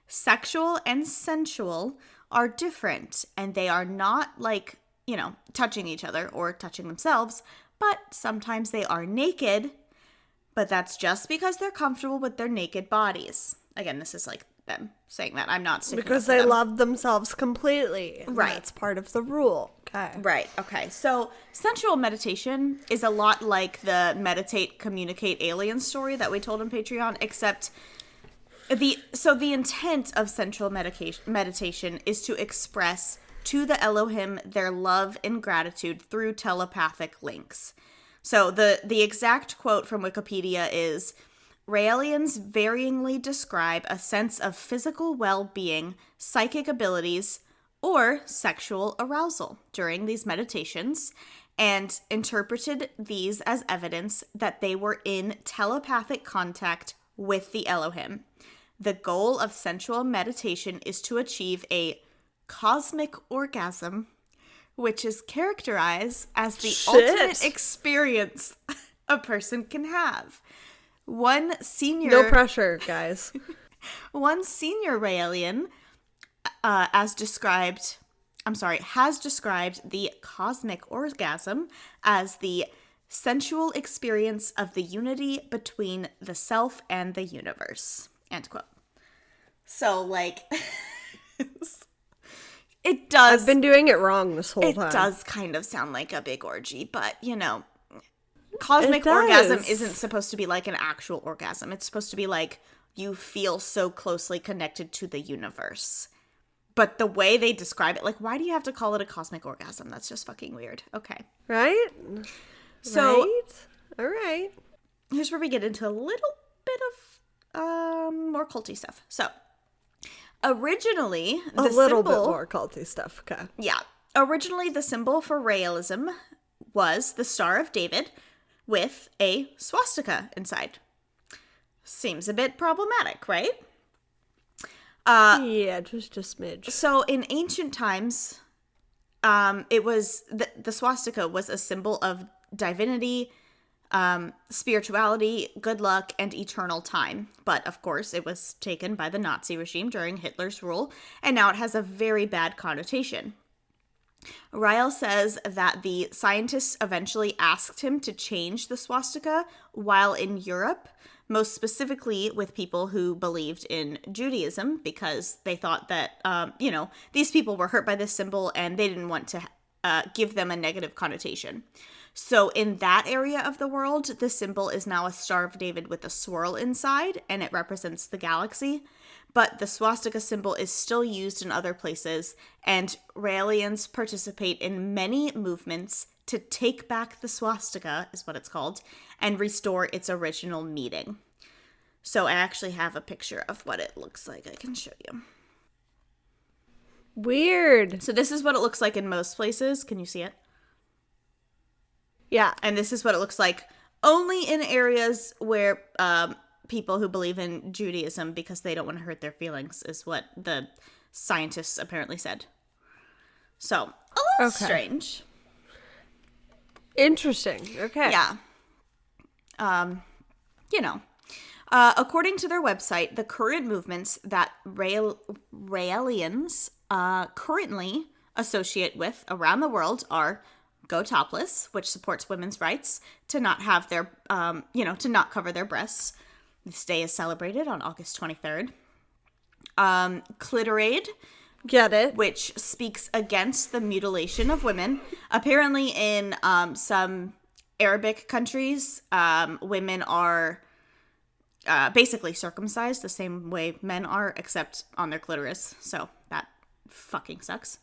Sexual and sensual are different, and they are not like, touching each other or touching themselves, but sometimes they are naked, but that's just because they're comfortable with their naked bodies. Again, this is like them saying that. I'm not sticking because up for they them. love themselves completely. Right. That's part of the rule. Okay. Right. Okay. So sensual meditation is a lot like the meditate, communicate alien story that we told on Patreon, except the intent of sensual meditation is to express to the Elohim their love and gratitude through telepathic links. So the exact quote from Wikipedia is, Raelians varyingly describe a sense of physical well-being, psychic abilities, or sexual arousal during these meditations, and interpreted these as evidence that they were in telepathic contact with the Elohim. The goal of sensual meditation is to achieve a cosmic orgasm, which is characterized as the ultimate experience a person can have. One senior... No pressure, guys. One senior Raelian has described the cosmic orgasm as the sensual experience of the unity between the self and the universe. End quote. So, like, it does... I've been doing it wrong this whole time. It does kind of sound like a big orgy, but, you know, cosmic orgasm isn't supposed to be like an actual orgasm. It's supposed to be like you feel so closely connected to the universe. But the way they describe it, like, why do you have to call it a cosmic orgasm? That's just fucking weird. Okay. Right? So, right? All right. Here's where we get into a little bit of more culty stuff. So, originally, a little bit more culty stuff. Okay. Yeah. Originally, the symbol for Raelism was the Star of David with a swastika inside. Seems a bit problematic, right? Yeah, just a smidge. So in ancient times, it was the swastika was a symbol of divinity, spirituality, good luck, and eternal time. But of course, it was taken by the Nazi regime during Hitler's rule, and now it has a very bad connotation. Rael says that the scientists eventually asked him to change the swastika while in Europe, most specifically with people who believed in Judaism, because they thought that, these people were hurt by this symbol and they didn't want to give them a negative connotation. So in that area of the world, the symbol is now a Star of David with a swirl inside, and it represents the galaxy. But the swastika symbol is still used in other places, and Raelians participate in many movements to take back the swastika, is what it's called, and restore its original meaning. So I actually have a picture of what it looks like I can show you. Weird. So this is what it looks like in most places. Can you see it? Yeah. And this is what it looks like only in areas where people who believe in Judaism, because they don't want to hurt their feelings, is what the scientists apparently said. So, a little strange. Interesting. Okay. Yeah. According to their website, the current movements that Raelians currently associate with around the world are Go Topless, which supports women's rights to not have their, to not cover their breasts. This day is celebrated on August 23rd. Clitorade. Get it. Which speaks against the mutilation of women. Apparently in some Arabic countries, women are basically circumcised the same way men are, except on their clitoris. So that fucking sucks.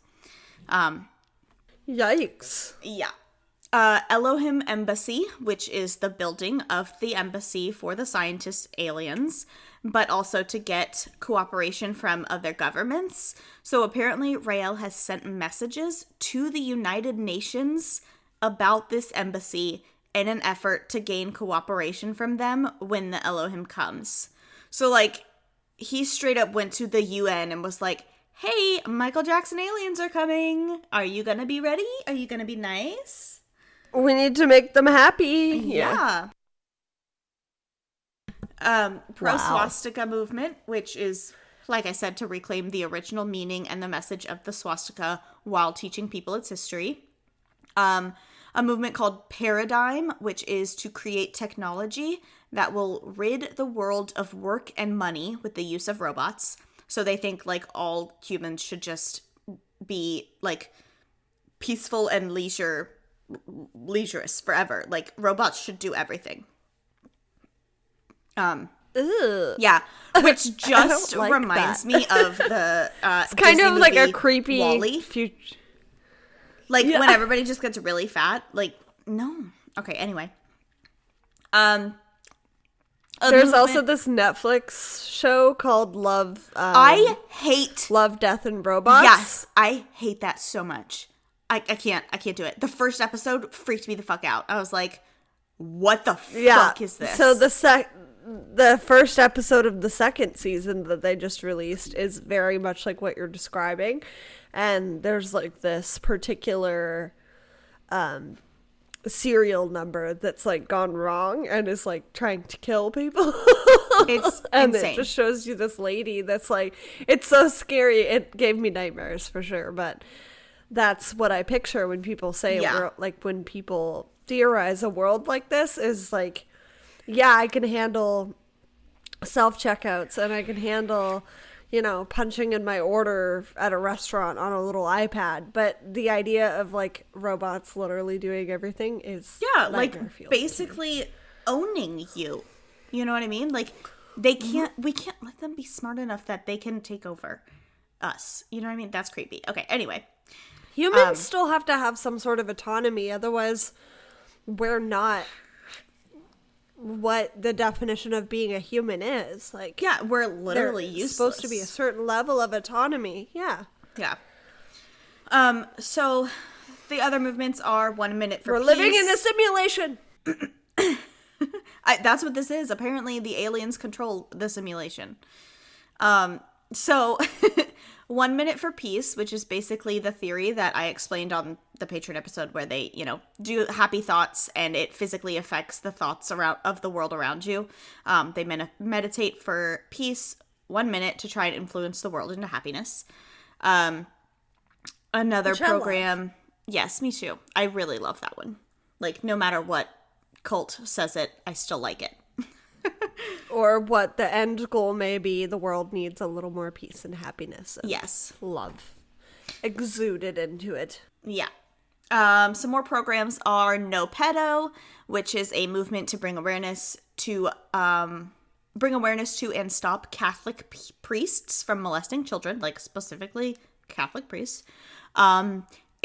Yikes. Yeah. Elohim Embassy, which is the building of the embassy for the scientist aliens, but also to get cooperation from other governments. So apparently Rael has sent messages to the United Nations about this embassy in an effort to gain cooperation from them when the Elohim comes. So, like, he straight up went to the UN and was like, hey, Michael Jackson aliens are coming. Are you gonna be ready? Are you gonna be nice? We need to make them happy. Yeah. Pro-swastika movement, which is, like I said, to reclaim the original meaning and the message of the swastika while teaching people its history. A movement called Paradigm, which is to create technology that will rid the world of work and money with the use of robots. So they think like all humans should just be like peaceful and leisurous forever. Like robots should do everything. Yeah, which just like reminds me of the it's kind Disney of like movie a creepy WALL-E. future. Like when everybody just gets really fat. Like no. Okay. Anyway. There's also this Netflix show called Love. I hate Love, Death, and Robots. Yes, I hate that so much. I can't do it. The first episode freaked me the fuck out. I was like, what the fuck is this? So the first episode of the second season that they just released is very much like what you're describing. And there's like this particular serial number that's like gone wrong and is like trying to kill people. It's and insane. It just shows you this lady that's like, it's so scary. It gave me nightmares for sure. But that's what I picture when people say, like when people theorize a world like this is like, yeah, I can handle self-checkouts and I can handle, you know, punching in my order at a restaurant on a little iPad. But the idea of like robots literally doing everything is like basically owning you. You know what I mean? Like we can't let them be smart enough that they can take over us. You know what I mean? That's creepy. Okay, anyway. Humans still have to have some sort of autonomy, otherwise we're not what the definition of being a human is. Like, yeah, we're literally useless. Supposed to be a certain level of autonomy. Yeah. So the other movements are 1 minute for peace. We're living in a simulation. That's what this is. Apparently the aliens control the simulation. So 1 minute for peace, which is basically the theory that I explained on the Patreon episode where they, you know, do happy thoughts and it physically affects the thoughts of the world around you. They meditate for peace 1 minute to try and influence the world into happiness. Another which program. Yes, me too. I really love that one. Like no matter what cult says it, I still like it. Or what the end goal may be, the world needs a little more peace and happiness. And love exuded into it. Yeah. Some more programs are No Pedo, which is a movement to bring awareness to and stop Catholic priests from molesting children, like specifically Catholic priests.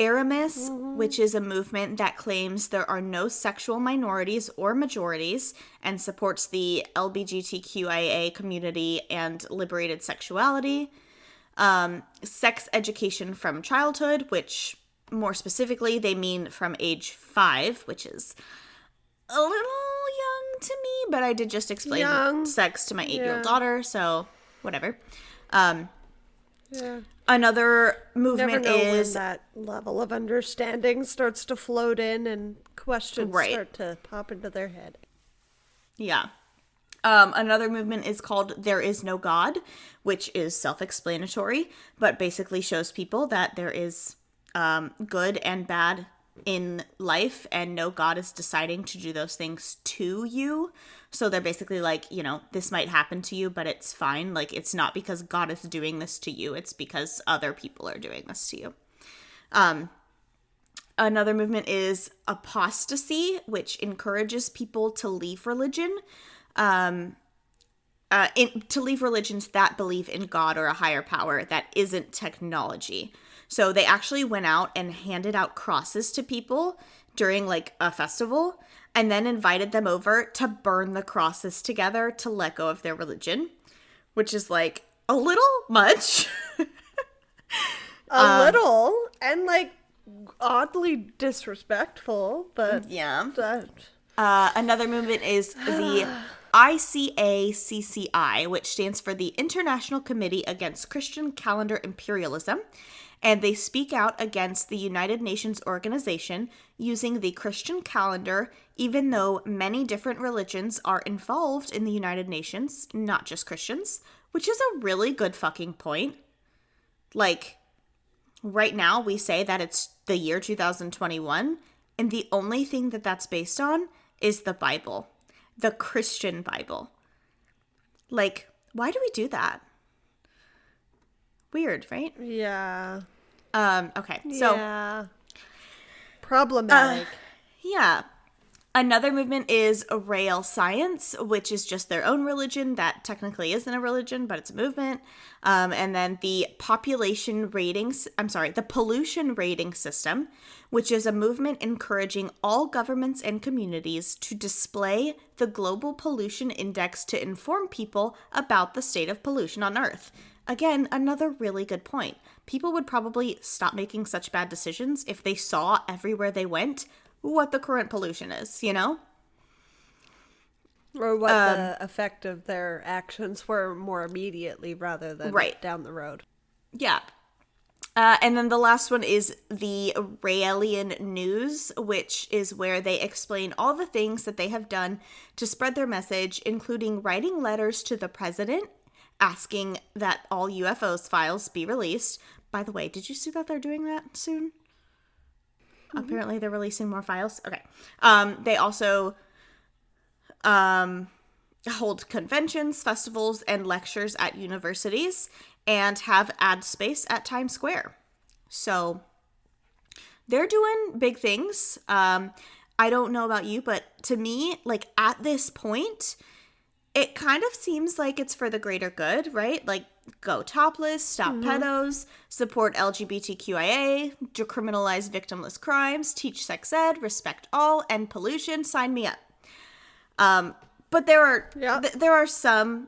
Aramis, which is a movement that claims there are no sexual minorities or majorities and supports the LGBTQIA community and liberated sexuality. Sex education from childhood, which more specifically they mean from age 5, which is a little young to me, but I did just explain sex to my 8-year-old daughter, so whatever. Another movement is when that level of understanding starts to float in and questions start to pop into their head. Yeah. Another movement is called There Is No God, which is self-explanatory, but basically shows people that there is good and bad in life, and no God is deciding to do those things to you. So they're basically like, you know, this might happen to you, but it's fine. Like, it's not because God is doing this to you. It's because other people are doing this to you. Another movement is apostasy, which encourages people to leave religion. To leave religions that believe in God or a higher power that isn't technology. So they actually went out and handed out crosses to people during like a festival and then invited them over to burn the crosses together to let go of their religion, which is like a little much. A little, and like oddly disrespectful, but yeah. Another movement is the ICACCI, which stands for the International Committee Against Christian Calendar Imperialism, and they speak out against the United Nations organization using the Christian calendar, even though many different religions are involved in the United Nations, not just Christians, which is a really good fucking point. Like, right now we say that it's the year 2021, And the only thing that that's based on is the Bible, the Christian Bible. Like, why do we do that? Weird, right? Yeah. Okay, so... Yeah. Problematic. Yeah. Another movement is Rael Science, which is just their own religion that technically isn't a religion, but it's a movement. And then the pollution rating system, which is a movement encouraging all governments and communities to display the global pollution index to inform people about the state of pollution on Earth. Again, another really good point. People would probably stop making such bad decisions if they saw everywhere they went what the current pollution is, you know? Or what the effect of their actions were more immediately rather than down the road. Yeah. And then the last one is the Raelian News, which is where they explain all the things that they have done to spread their message, including writing letters to the president, asking that all UFOs files be released. By the way, did you see that they're doing that soon? Mm-hmm. Apparently they're releasing more files. Okay. They also hold conventions, festivals, and lectures at universities and have ad space at Times Square. So they're doing big things. I don't know about you, but to me, like at this point, it kind of seems like it's for the greater good, right? Like, go topless, stop pedos, support LGBTQIA, decriminalize victimless crimes, teach sex ed, respect all, end pollution, sign me up. But there are some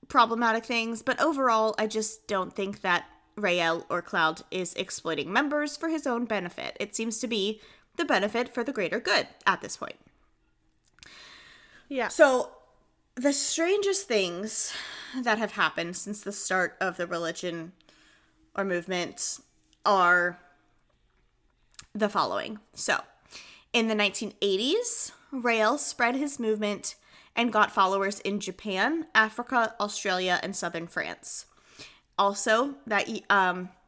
problematic things, but overall, I just don't think that Rael or Cloud is exploiting members for his own benefit. It seems to be the benefit for the greater good at this point. Yeah. So the strangest things that have happened since the start of the religion or movement are the following. So, in the 1980s, Rael spread his movement and got followers in Japan, Africa, Australia, and southern France. Also,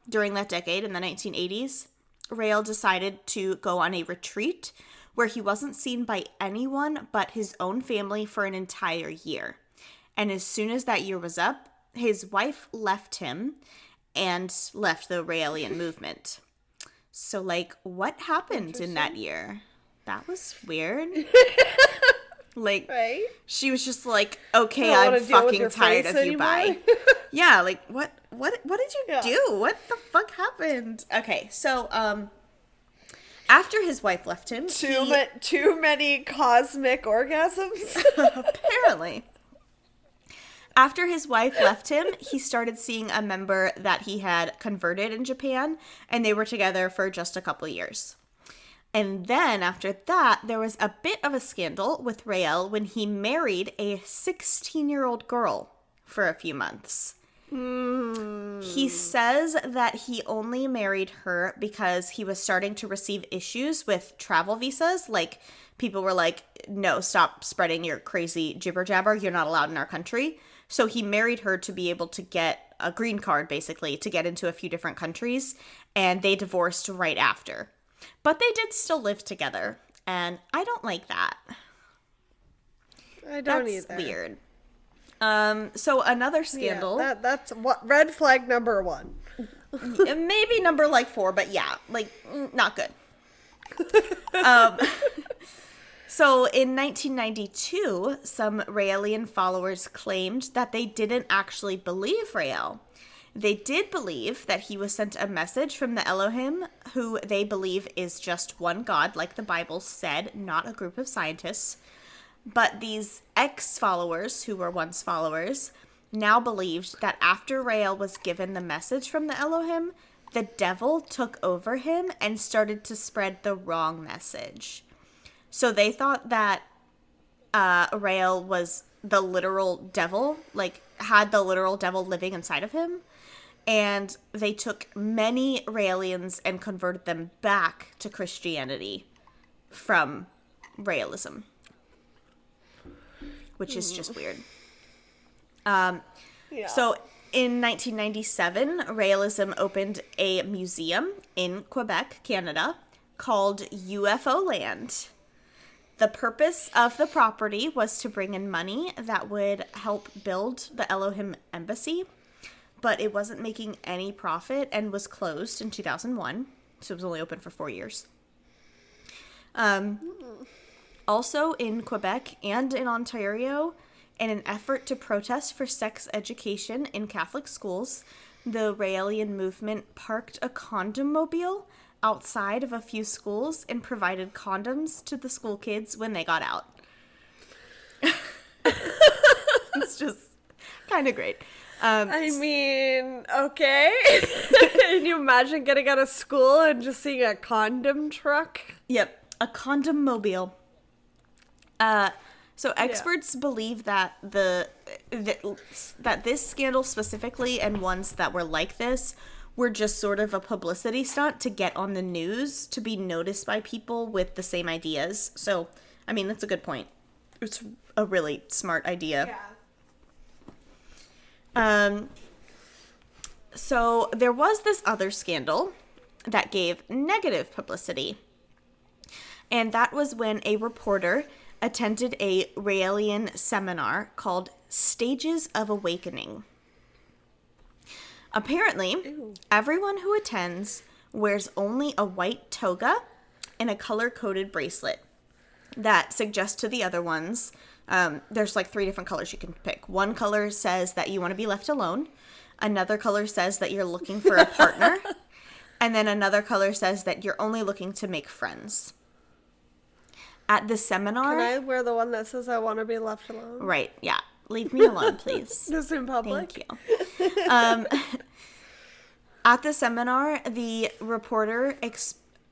during that decade, in the 1980s, Rael decided to go on a retreat where he wasn't seen by anyone but his own family for an entire year. And as soon as that year was up, his wife left him and left the Raelian movement. So, like, what happened in that year? That was weird. Like, right? She was just like, okay, I'm fucking tired of you, bye. Yeah, like, what did you do? What the fuck happened? Okay, so, after his wife left him... Too many cosmic orgasms? Apparently. After his wife left him, he started seeing a member that he had converted in Japan, and they were together for just a couple years. And then, after that, there was a bit of a scandal with Rael when he married a 16-year-old girl for a few months. He says that he only married her because he was starting to receive issues with travel visas. Like, people were like, no, stop spreading your crazy jibber jabber. You're not allowed in our country. So he married her to be able to get a green card, basically, to get into a few different countries. And they divorced right after. But they did still live together. And I don't like that. I don't either. That's weird. So another scandal. Yeah, that's what red flag number 1. Maybe number like 4, but yeah, like not good. So in 1992, some Raelian followers claimed that they didn't actually believe Rael. They did believe that he was sent a message from the Elohim, who they believe is just one God, like the Bible said, not a group of scientists. But these ex-followers, who were once followers, now believed that after Rael was given the message from the Elohim, the devil took over him and started to spread the wrong message. So they thought that Rael was the literal devil, like had the literal devil living inside of him. And they took many Raelians and converted them back to Christianity from Raelism. Which is just weird. So in 1997, Raelism opened a museum in Quebec, Canada, called UFO Land. The purpose of the property was to bring in money that would help build the Elohim Embassy, but it wasn't making any profit and was closed in 2001, so it was only open for 4 years. Also in Quebec and in Ontario, in an effort to protest for sex education in Catholic schools, the Raelian movement parked a condom-mobile outside of a few schools and provided condoms to the school kids when they got out. It's just kind of great. I mean, okay. Can you imagine getting out of school and just seeing a condom truck? Yep, a condom mobile. So experts believe that that this scandal specifically, and ones that were like this, were just sort of a publicity stunt to get on the news, to be noticed by people with the same ideas. So, I mean, that's a good point. It's a really smart idea. Yeah. So there was this other scandal that gave negative publicity. And that was when a reporter attended a Raelian seminar called Stages of Awakening. Apparently, everyone who attends wears only a white toga and a color-coded bracelet that suggests to the other ones, there's like 3 different colors you can pick. One color says that you want to be left alone. Another color says that you're looking for a partner. And then another color says that you're only looking to make friends. At the seminar... Can I wear the one that says I want to be left alone? Right, yeah. Leave me alone, please. Just in public? Thank you. At the seminar, the reporter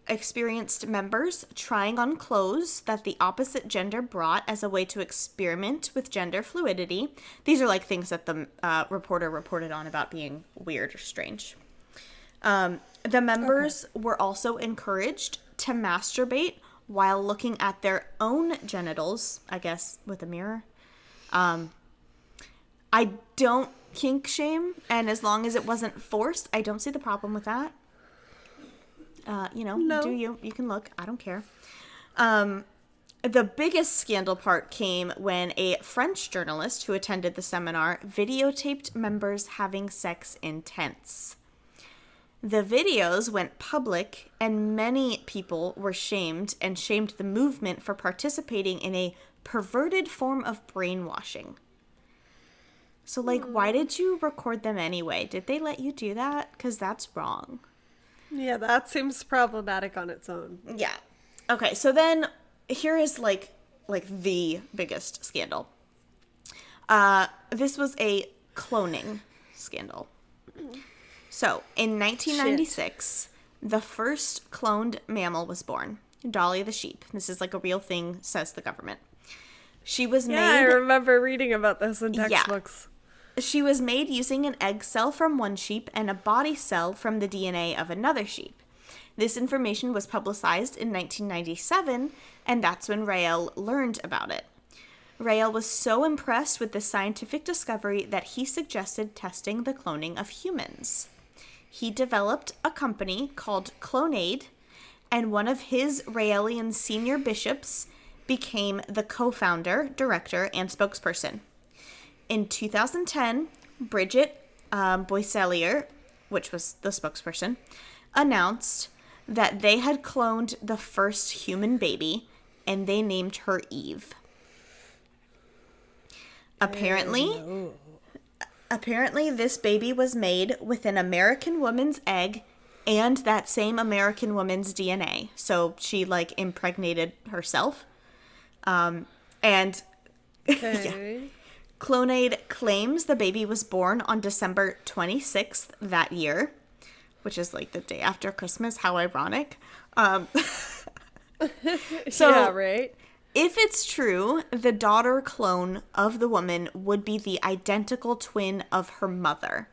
experienced members trying on clothes that the opposite gender brought as a way to experiment with gender fluidity. These are like things that the reporter reported on about being weird or strange. The members were also encouraged to masturbate while looking at their own genitals, I guess, with a mirror. I don't kink shame, and as long as it wasn't forced, I don't see the problem with that. No. Do you can look. I don't care. The biggest scandal part came when a French journalist who attended the seminar videotaped members having sex in tents. The videos went public, and many people were shamed and shamed the movement for participating in a perverted form of brainwashing. So, why did you record them anyway? Did they let you do that? Because that's wrong. Yeah, that seems problematic on its own. Yeah. Okay, so then here is, the biggest scandal. This was a cloning scandal. So, in 1996, the first cloned mammal was born. Dolly the sheep. This is a real thing, says the government. She was made... Yeah, I remember reading about this in textbooks. Yeah. She was made using an egg cell from one sheep and a body cell from the DNA of another sheep. This information was publicized in 1997, and that's when Rael learned about it. Rael was so impressed with this scientific discovery that he suggested testing the cloning of humans. He developed a company called Clonaid, and one of his Raelian senior bishops became the co-founder, director, and spokesperson. In 2010, Bridget Boisselier, which was the spokesperson, announced that they had cloned the first human baby, and they named her Eve. Apparently, this baby was made with an American woman's egg and that same American woman's DNA. So she, impregnated herself. And... Okay. Yeah. Clonaid claims the baby was born on December 26th that year, which is the day after Christmas. How ironic. Yeah, right. If it's true, the daughter clone of the woman would be the identical twin of her mother.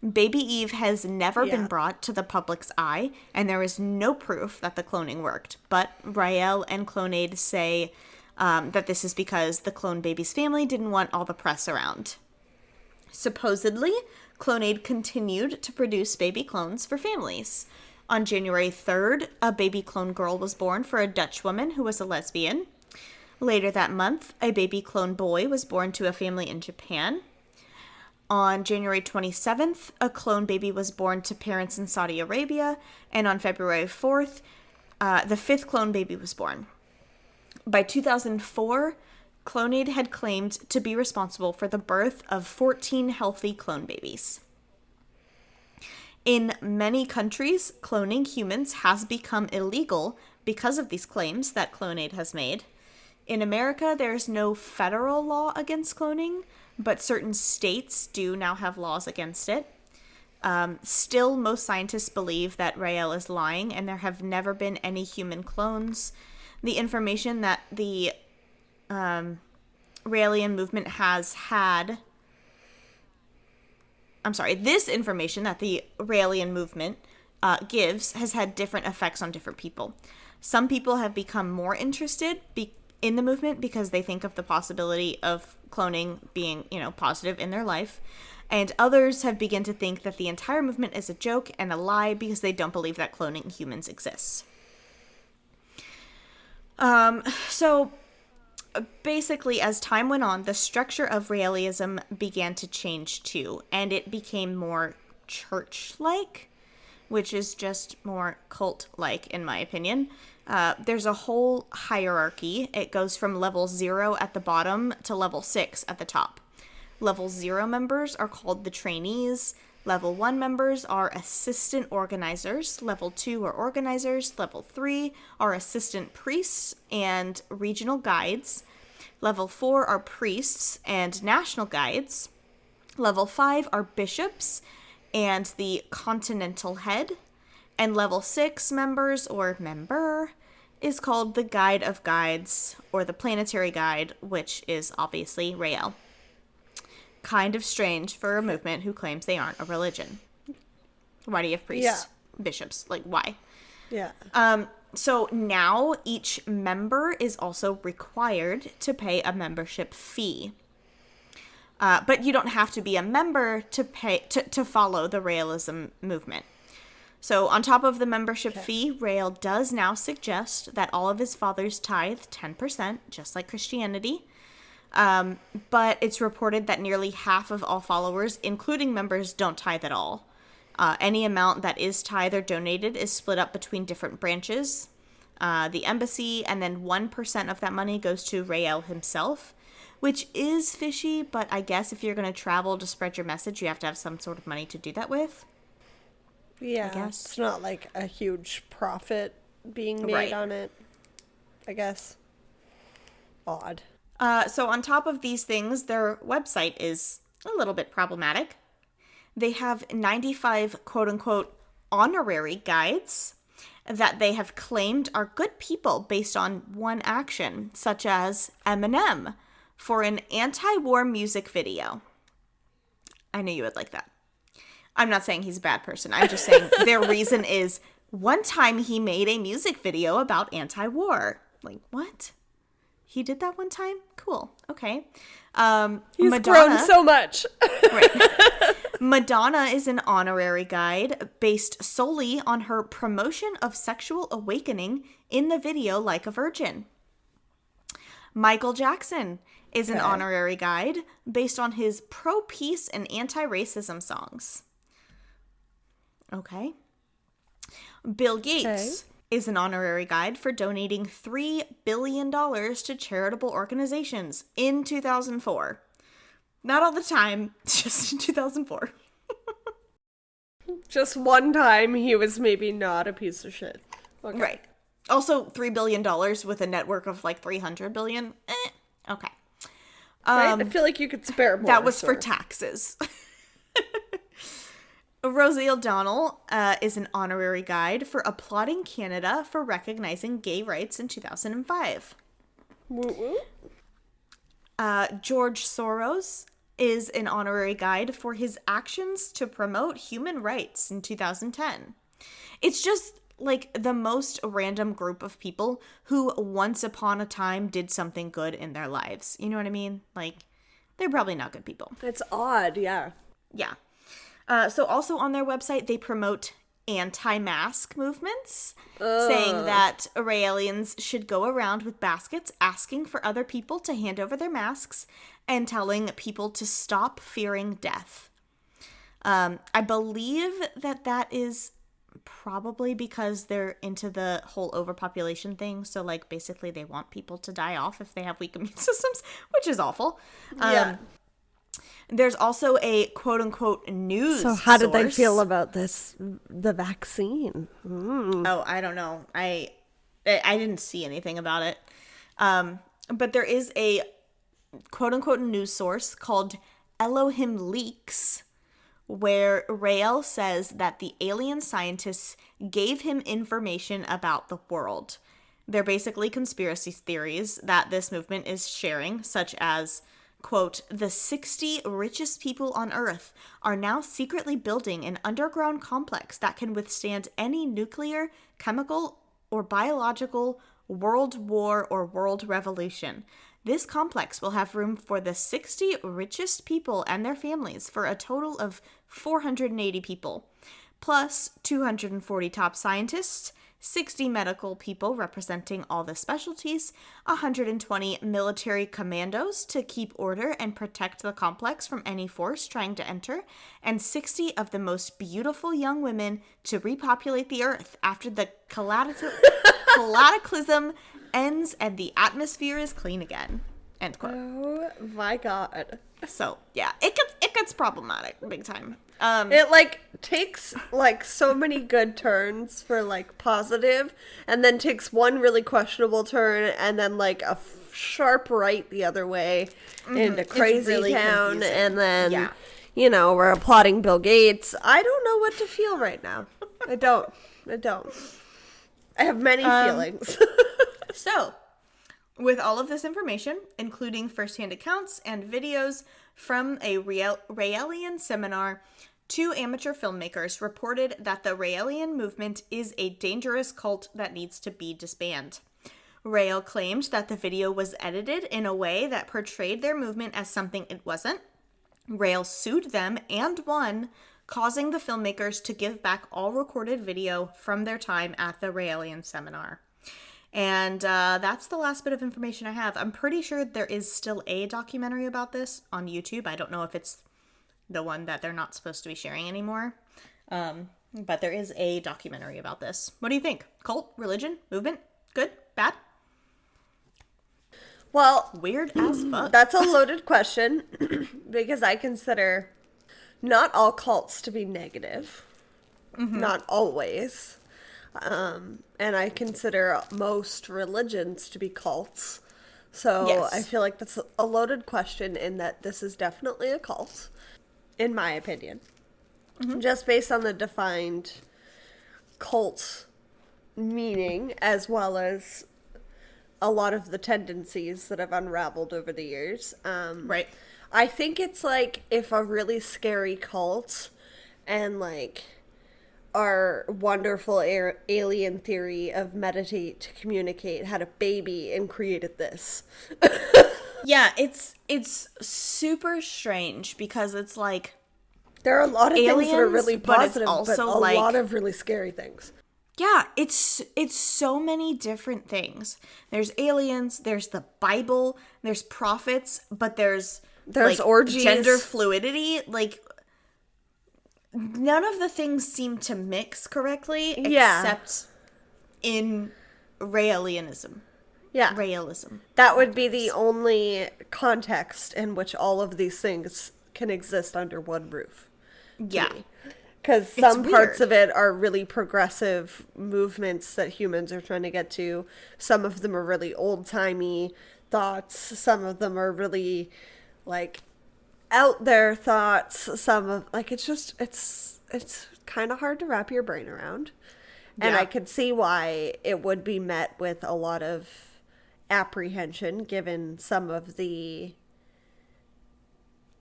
Baby Eve has never been brought to the public's eye, and there is no proof that the cloning worked. But Rael and Clonaid say... that this is because the clone baby's family didn't want all the press around. Supposedly, Clonaid continued to produce baby clones for families. On January 3rd, a baby clone girl was born for a Dutch woman who was a lesbian. Later that month, a baby clone boy was born to a family in Japan. On January 27th, a clone baby was born to parents in Saudi Arabia. And on February 4th, the 5th clone baby was born. By 2004, Clonaid had claimed to be responsible for the birth of 14 healthy clone babies. In many countries, cloning humans has become illegal because of these claims that Clonaid has made. In America, there is no federal law against cloning, but certain states do now have laws against it. Still, most scientists believe that Rael is lying, and there have never been any human clones. The information that the Raelian movement has had... this information that the Raelian movement gives has had different effects on different people. Some people have become more interested in the movement because they think of the possibility of cloning being, positive in their life. And others have begun to think that the entire movement is a joke and a lie because they don't believe that cloning humans exists. So basically, as time went on, the structure of Raelism began to change too, and it became more church-like, which is just more cult-like, in my opinion. There's a whole hierarchy. It goes from level 0 at the bottom to level 6 at the top. Level 0 members are called the trainees. Level 1 members are assistant organizers. Level 2 are organizers. Level 3 are assistant priests and regional guides. Level 4 are priests and national guides. Level 5 are bishops and the continental head. And level 6 members or member is called the Guide of Guides or the Planetary Guide, which is obviously Rael. Kind of strange for a movement who claims they aren't a religion. Why do you have priests? Yeah. Bishops? Like, why? Yeah. So now each member is also required to pay a membership fee. But you don't have to be a member to pay to follow the Raelism movement. So on top of the membership fee, Rael does now suggest that all of his followers tithe 10%, just like Christianity. But it's reported that nearly half of all followers, including members, don't tithe at all. Any amount that is tithe or donated is split up between different branches, the embassy, and then 1% of that money goes to Rael himself, which is fishy, but I guess if you're going to travel to spread your message, you have to have some sort of money to do that with. Yeah, I guess. It's not like a huge profit being made on it, I guess. Odd. So on top of these things, their website is a little bit problematic. They have 95 quote-unquote honorary guides that they have claimed are good people based on one action, such as Eminem for an anti-war music video. I knew you would like that. I'm not saying he's a bad person. I'm just saying their reason is one time he made a music video about anti-war. Like, what? He did that one time? Cool. Okay. He's Madonna, grown so much. Right. Madonna is an honorary guide based solely on her promotion of sexual awakening in the video Like a Virgin. Michael Jackson is an honorary guide based on his pro-peace and anti-racism songs. Okay. Bill Gates is an honorary guide for donating $3 billion to charitable organizations in 2004. Not all the time, just in 2004. Just one time he was maybe not a piece of shit. Okay. Right. Also, $3 billion with a network of like 300 billion. Okay. Right? I feel like you could spare more. That was for taxes. Rosie O'Donnell is an honorary guide for applauding Canada for recognizing gay rights in 2005. Woo-woo. George Soros is an honorary guide for his actions to promote human rights in 2010. It's just like the most random group of people who once upon a time did something good in their lives. You know what I mean? Like, they're probably not good people. It's odd, yeah. Yeah. So also on their website, they promote anti-mask movements, saying that Raelians should go around with baskets asking for other people to hand over their masks and telling people to stop fearing death. I believe that is probably because they're into the whole overpopulation thing. So, like, basically they want people to die off if they have weak immune systems, which is awful. Yeah. There's also a quote-unquote news So how did they source. feel about the vaccine? Oh, I don't know. I didn't see anything about it. But there is a quote-unquote news source called Elohim Leaks, where Rael says that the alien scientists gave him information about the world. They're basically conspiracy theories that this movement is sharing, such as, quote, the 60 richest people on Earth are now secretly building an underground complex that can withstand any nuclear, chemical, or biological world war or world revolution. This complex will have room for the 60 richest people and their families for a total of 480 people, plus 240 top scientists, 60 medical people representing all the specialties, 120 military commandos to keep order and protect the complex from any force trying to enter, and 60 of the most beautiful young women to repopulate the Earth after the cataclysm ends and the atmosphere is clean again. End quote. Oh my god. So, yeah, it gets problematic big time. It, like, takes, like, so many good turns for, like, positive, and then takes one really questionable turn, and then, like, a sharp right the other way into crazy really town, confusing. and then, Yeah. you know, we're applauding Bill Gates. I don't know what to feel right now. I don't. I have many feelings. So, with all of this information, including firsthand accounts and videos from a Raelian seminar, 2 amateur filmmakers reported that the Raelian movement is a dangerous cult that needs to be disbanded. Rael claimed that the video was edited in a way that portrayed their movement as something it wasn't. Rael sued them and won, causing the filmmakers to give back all recorded video from their time at the Raelian seminar. And that's the last bit of information I have. I'm pretty sure there is still a documentary about this on YouTube. I don't know if it's the one that they're not supposed to be sharing anymore. But there is a documentary about this. What do you think? Cult? Religion? Movement? Good? Bad? Well, Weird as fuck. that's a loaded question because I consider not all cults to be negative. Not always. And I consider most religions to be cults. So Yes. I feel like that's a loaded question in that this is definitely a cult, in my opinion. Just based on the defined cult meaning, as well as a lot of the tendencies that have unraveled over the years. Right. I think it's like if a really scary cult and like our wonderful alien theory of meditate to communicate had a baby and created this. Yeah, it's super strange because it's like There are a lot of things that are really aliens, but it's positive, also, but a like- lot of really scary things. yeah, it's so many different things. There's aliens, there's the Bible, there's prophets, but there's like, orgies. gender fluidity, like none of the things seem to mix correctly Yeah. except in Raelianism. Yeah. Raelism. That would be the only context in which all of these things can exist under one roof. Yeah. Because some parts weird. of it are really progressive movements that humans are trying to get to. Some of them are really old-timey thoughts. Some of them are really, like, out there thoughts. Some of, like, it's just, it's kind of hard to wrap your brain around. And Yeah. I could see why it would be met with a lot of apprehension given some of the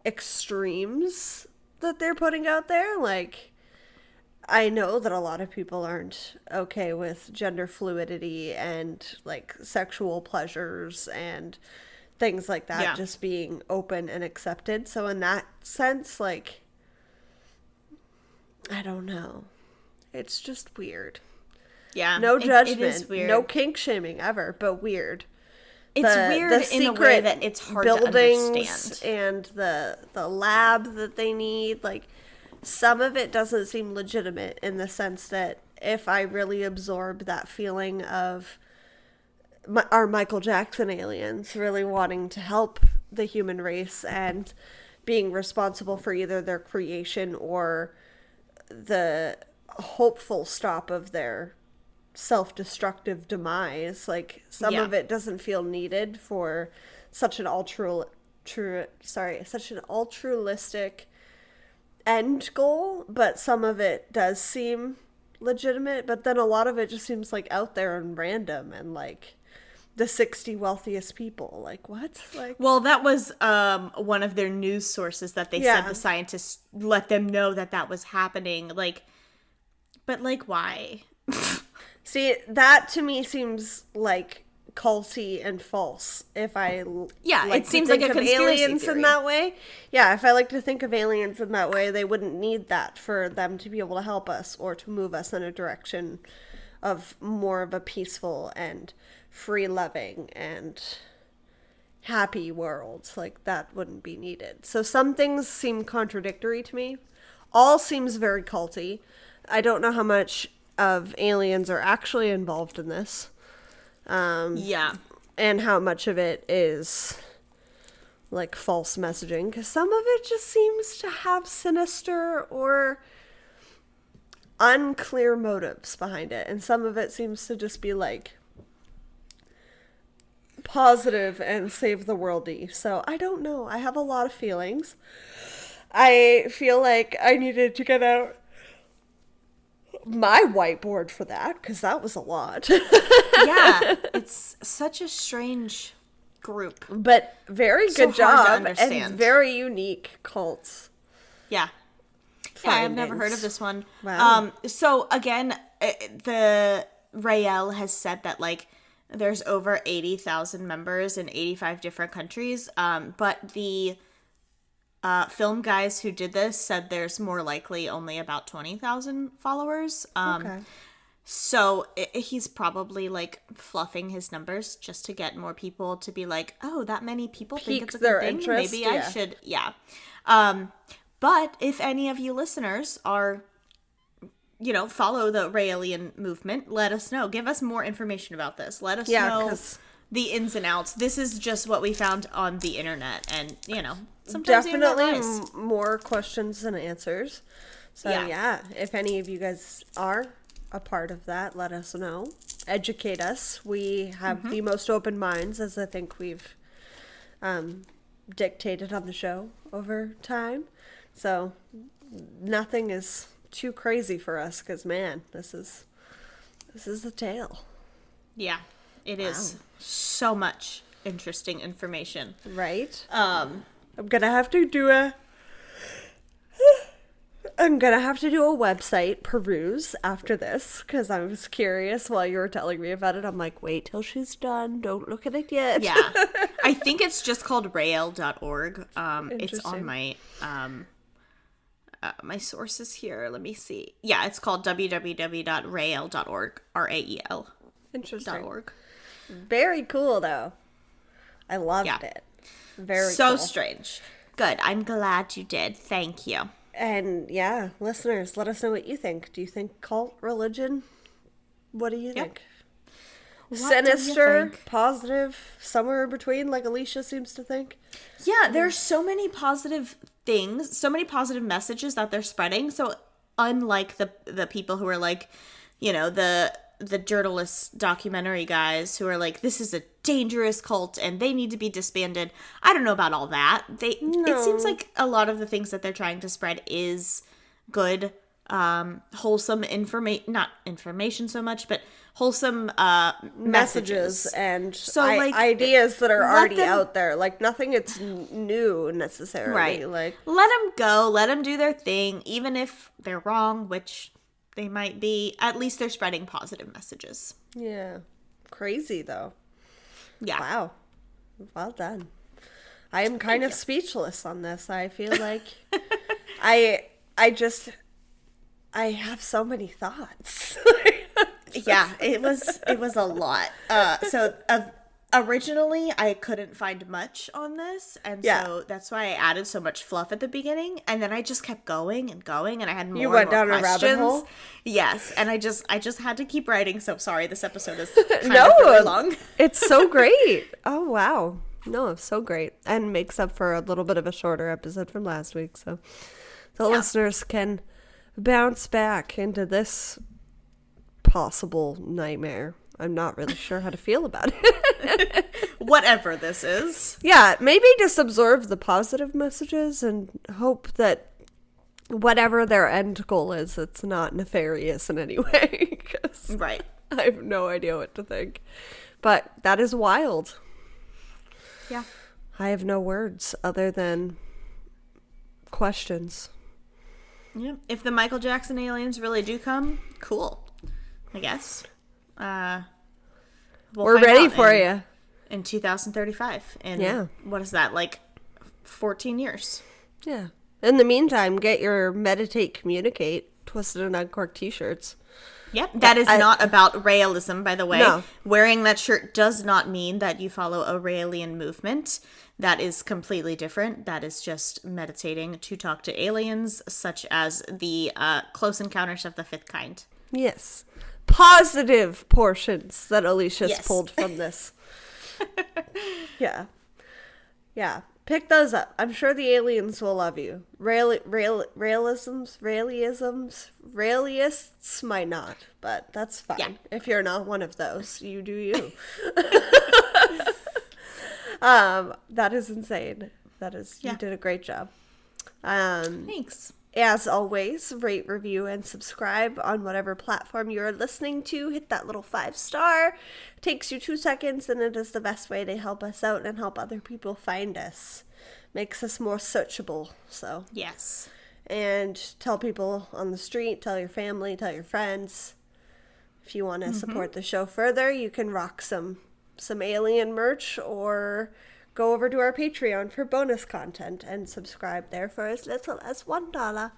extremes that they're putting out there. Like, I know that a lot of people aren't okay with gender fluidity and like sexual pleasures and things like that Yeah. just being open and accepted. So in that sense, like, I don't know. It's just weird. Yeah. No judgment. It is weird. No kink shaming ever, but weird. It's weird in a way that it's hard to understand. And the lab that they need, like, some of it doesn't seem legitimate in the sense that if I really absorb that feeling of our Michael Jackson aliens really wanting to help the human race and being responsible for either their creation or the hopeful stop of their self-destructive demise, like some of it doesn't feel needed for such an such an altruistic end goal, but some of it does seem legitimate, but then a lot of it just seems like out there and random and like the 60 wealthiest people. Like, what? Like, well, that was one of their news sources that they said the scientists let them know that was happening. Like, but like, why? See, that to me seems like culty and false. If I it seems like a conspiracy aliens theory. In that way. Yeah, if I like to think of aliens in that way, they wouldn't need that for them to be able to help us or to move us in a direction of more of a peaceful and free-loving and happy world. Like, that wouldn't be needed. So some things seem contradictory to me. All seems very culty. I don't know how much of aliens are actually involved in this. And how much of it is like false messaging, because some of it just seems to have sinister or unclear motives behind it, and some of it seems to just be like positive and save the worldy. So I don't know. I have a lot of feelings. I feel like I needed to get out my whiteboard for that, because that was a lot. Yeah, it's such a strange group, but very good job and very unique cults. Yeah, I've never heard of this one. Wow. So again, the Rael has said that like there's over 80,000 members in 85 different countries, but the film guys who did this said there's more likely only about 20,000 followers. Okay. So he's probably like fluffing his numbers just to get more people to be like, oh, that many people think it's a good thing. Interest, maybe I should. Yeah. But if any of you listeners are, follow the Raelian movement, let us know. Give us more information about this. Let us know the ins and outs. This is just what we found on the internet, and sometimes definitely more questions than answers. So yeah, if any of you guys are a part of that, let us know. Educate us. We have the most open minds, as I think we've dictated on the show over time. So nothing is too crazy for us, because man, this is the tale. Yeah, it is so much interesting information, right? I'm gonna have to do a website peruse after this, because I was curious while you were telling me about it. I'm like, wait till she's done. Don't look at it yet. Yeah. I think it's just called rael.org. It's on my my sources here. Let me see. Yeah, it's called www.rael.org. RAEL. Interesting. .org. Very cool, though. I loved it. Very so cool. Strange. Good. I'm glad you did. Thank you. And yeah, listeners, let us know what you think. Do you think cult religion? What do you think? Sinister, positive, somewhere in between, like Alecia seems to think? Yeah, there's so many positive things, so many positive messages that they're spreading. So unlike the people who are like, the journalists, documentary guys who are like, this is a dangerous cult and they need to be disbanded. I don't know about all that. It seems like a lot of the things that they're trying to spread is good, wholesome not information so much, but wholesome messages and ideas that are already out there. Like nothing it's new necessarily. Right. Like, let them go. Let them do their thing, even if they're wrong, which they might be. At least they're spreading positive messages. Yeah. Crazy, though. Yeah. Wow. Well done. I am kind of speechless on this. I feel like I just I have so many thoughts. Yeah, it was a lot. Originally, I couldn't find much on this, and so that's why I added so much fluff at the beginning, and then I just kept going and going, and I had more. You went and more down questions. a rabbit hole. Yes, and I just had to keep writing. So sorry, this episode is kind of really long. It's so great. Oh wow, no, it's so great, and makes up for a little bit of a shorter episode from last week, so the listeners can bounce back into this possible nightmare. I'm not really sure how to feel about it. Whatever this is. Yeah, maybe just absorb the positive messages and hope that whatever their end goal is, it's not nefarious in any way. Right. I have no idea what to think. But that is wild. Yeah. I have no words other than questions. Yeah. If the Michael Jackson aliens really do come, cool. I guess. We're ready for you. In 2035. And what is that, like 14 years? Yeah. In the meantime, get your Meditate, Communicate, Twisted and Uncorked t-shirts. Yep. That is not about Raelism, by the way. No. Wearing that shirt does not mean that you follow a Raelian movement. That is completely different. That is just meditating to talk to aliens, such as the Close Encounters of the Fifth Kind. Yes. Positive portions that Alicia's pulled from this. Yeah. Pick those up. I'm sure the aliens will love you. Raelisms, Raelists might not, but that's fine. Yeah. If you're not one of those, you do you. That is insane. You did a great job. Thanks. As always, rate, review, and subscribe on whatever platform you're listening to. Hit that little 5-star. It takes you 2 seconds, and it is the best way to help us out and help other people find us. Makes us more searchable. So yes. And tell people on the street, tell your family, tell your friends. If you want to support the show further, you can rock some alien merch or go over to our Patreon for bonus content and subscribe there for as little as $1.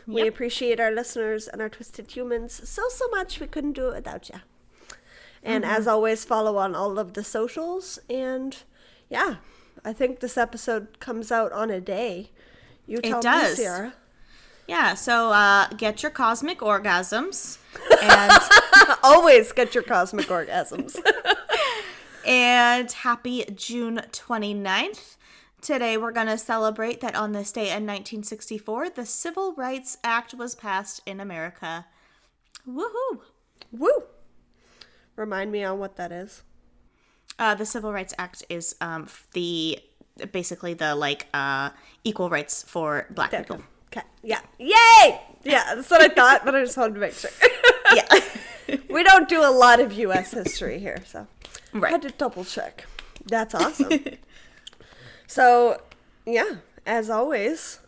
We appreciate our listeners and our twisted humans so much. We couldn't do it without you. And as always, follow on all of the socials. And yeah, I think this episode comes out on a day. You tell me, Sarah. Yeah, so get your cosmic orgasms. And always get your cosmic orgasms. And happy June 29th. Today we're going to celebrate that on this day in 1964, the Civil Rights Act was passed in America. Woohoo! Woo! Remind me on what that is. The Civil Rights Act is basically the equal rights for black people. Okay. Yeah. Yay! Yeah, that's what I thought, but I just wanted to make sure. Yeah. We don't do a lot of U.S. history here, so right. I had to double check. That's awesome. So, yeah, as always,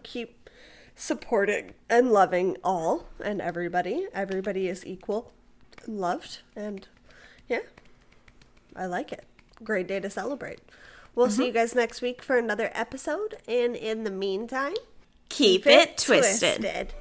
keep supporting and loving all and everybody. Everybody is equal and loved, and yeah, I like it. Great day to celebrate. We'll see you guys next week for another episode, and in the meantime, keep it twisted.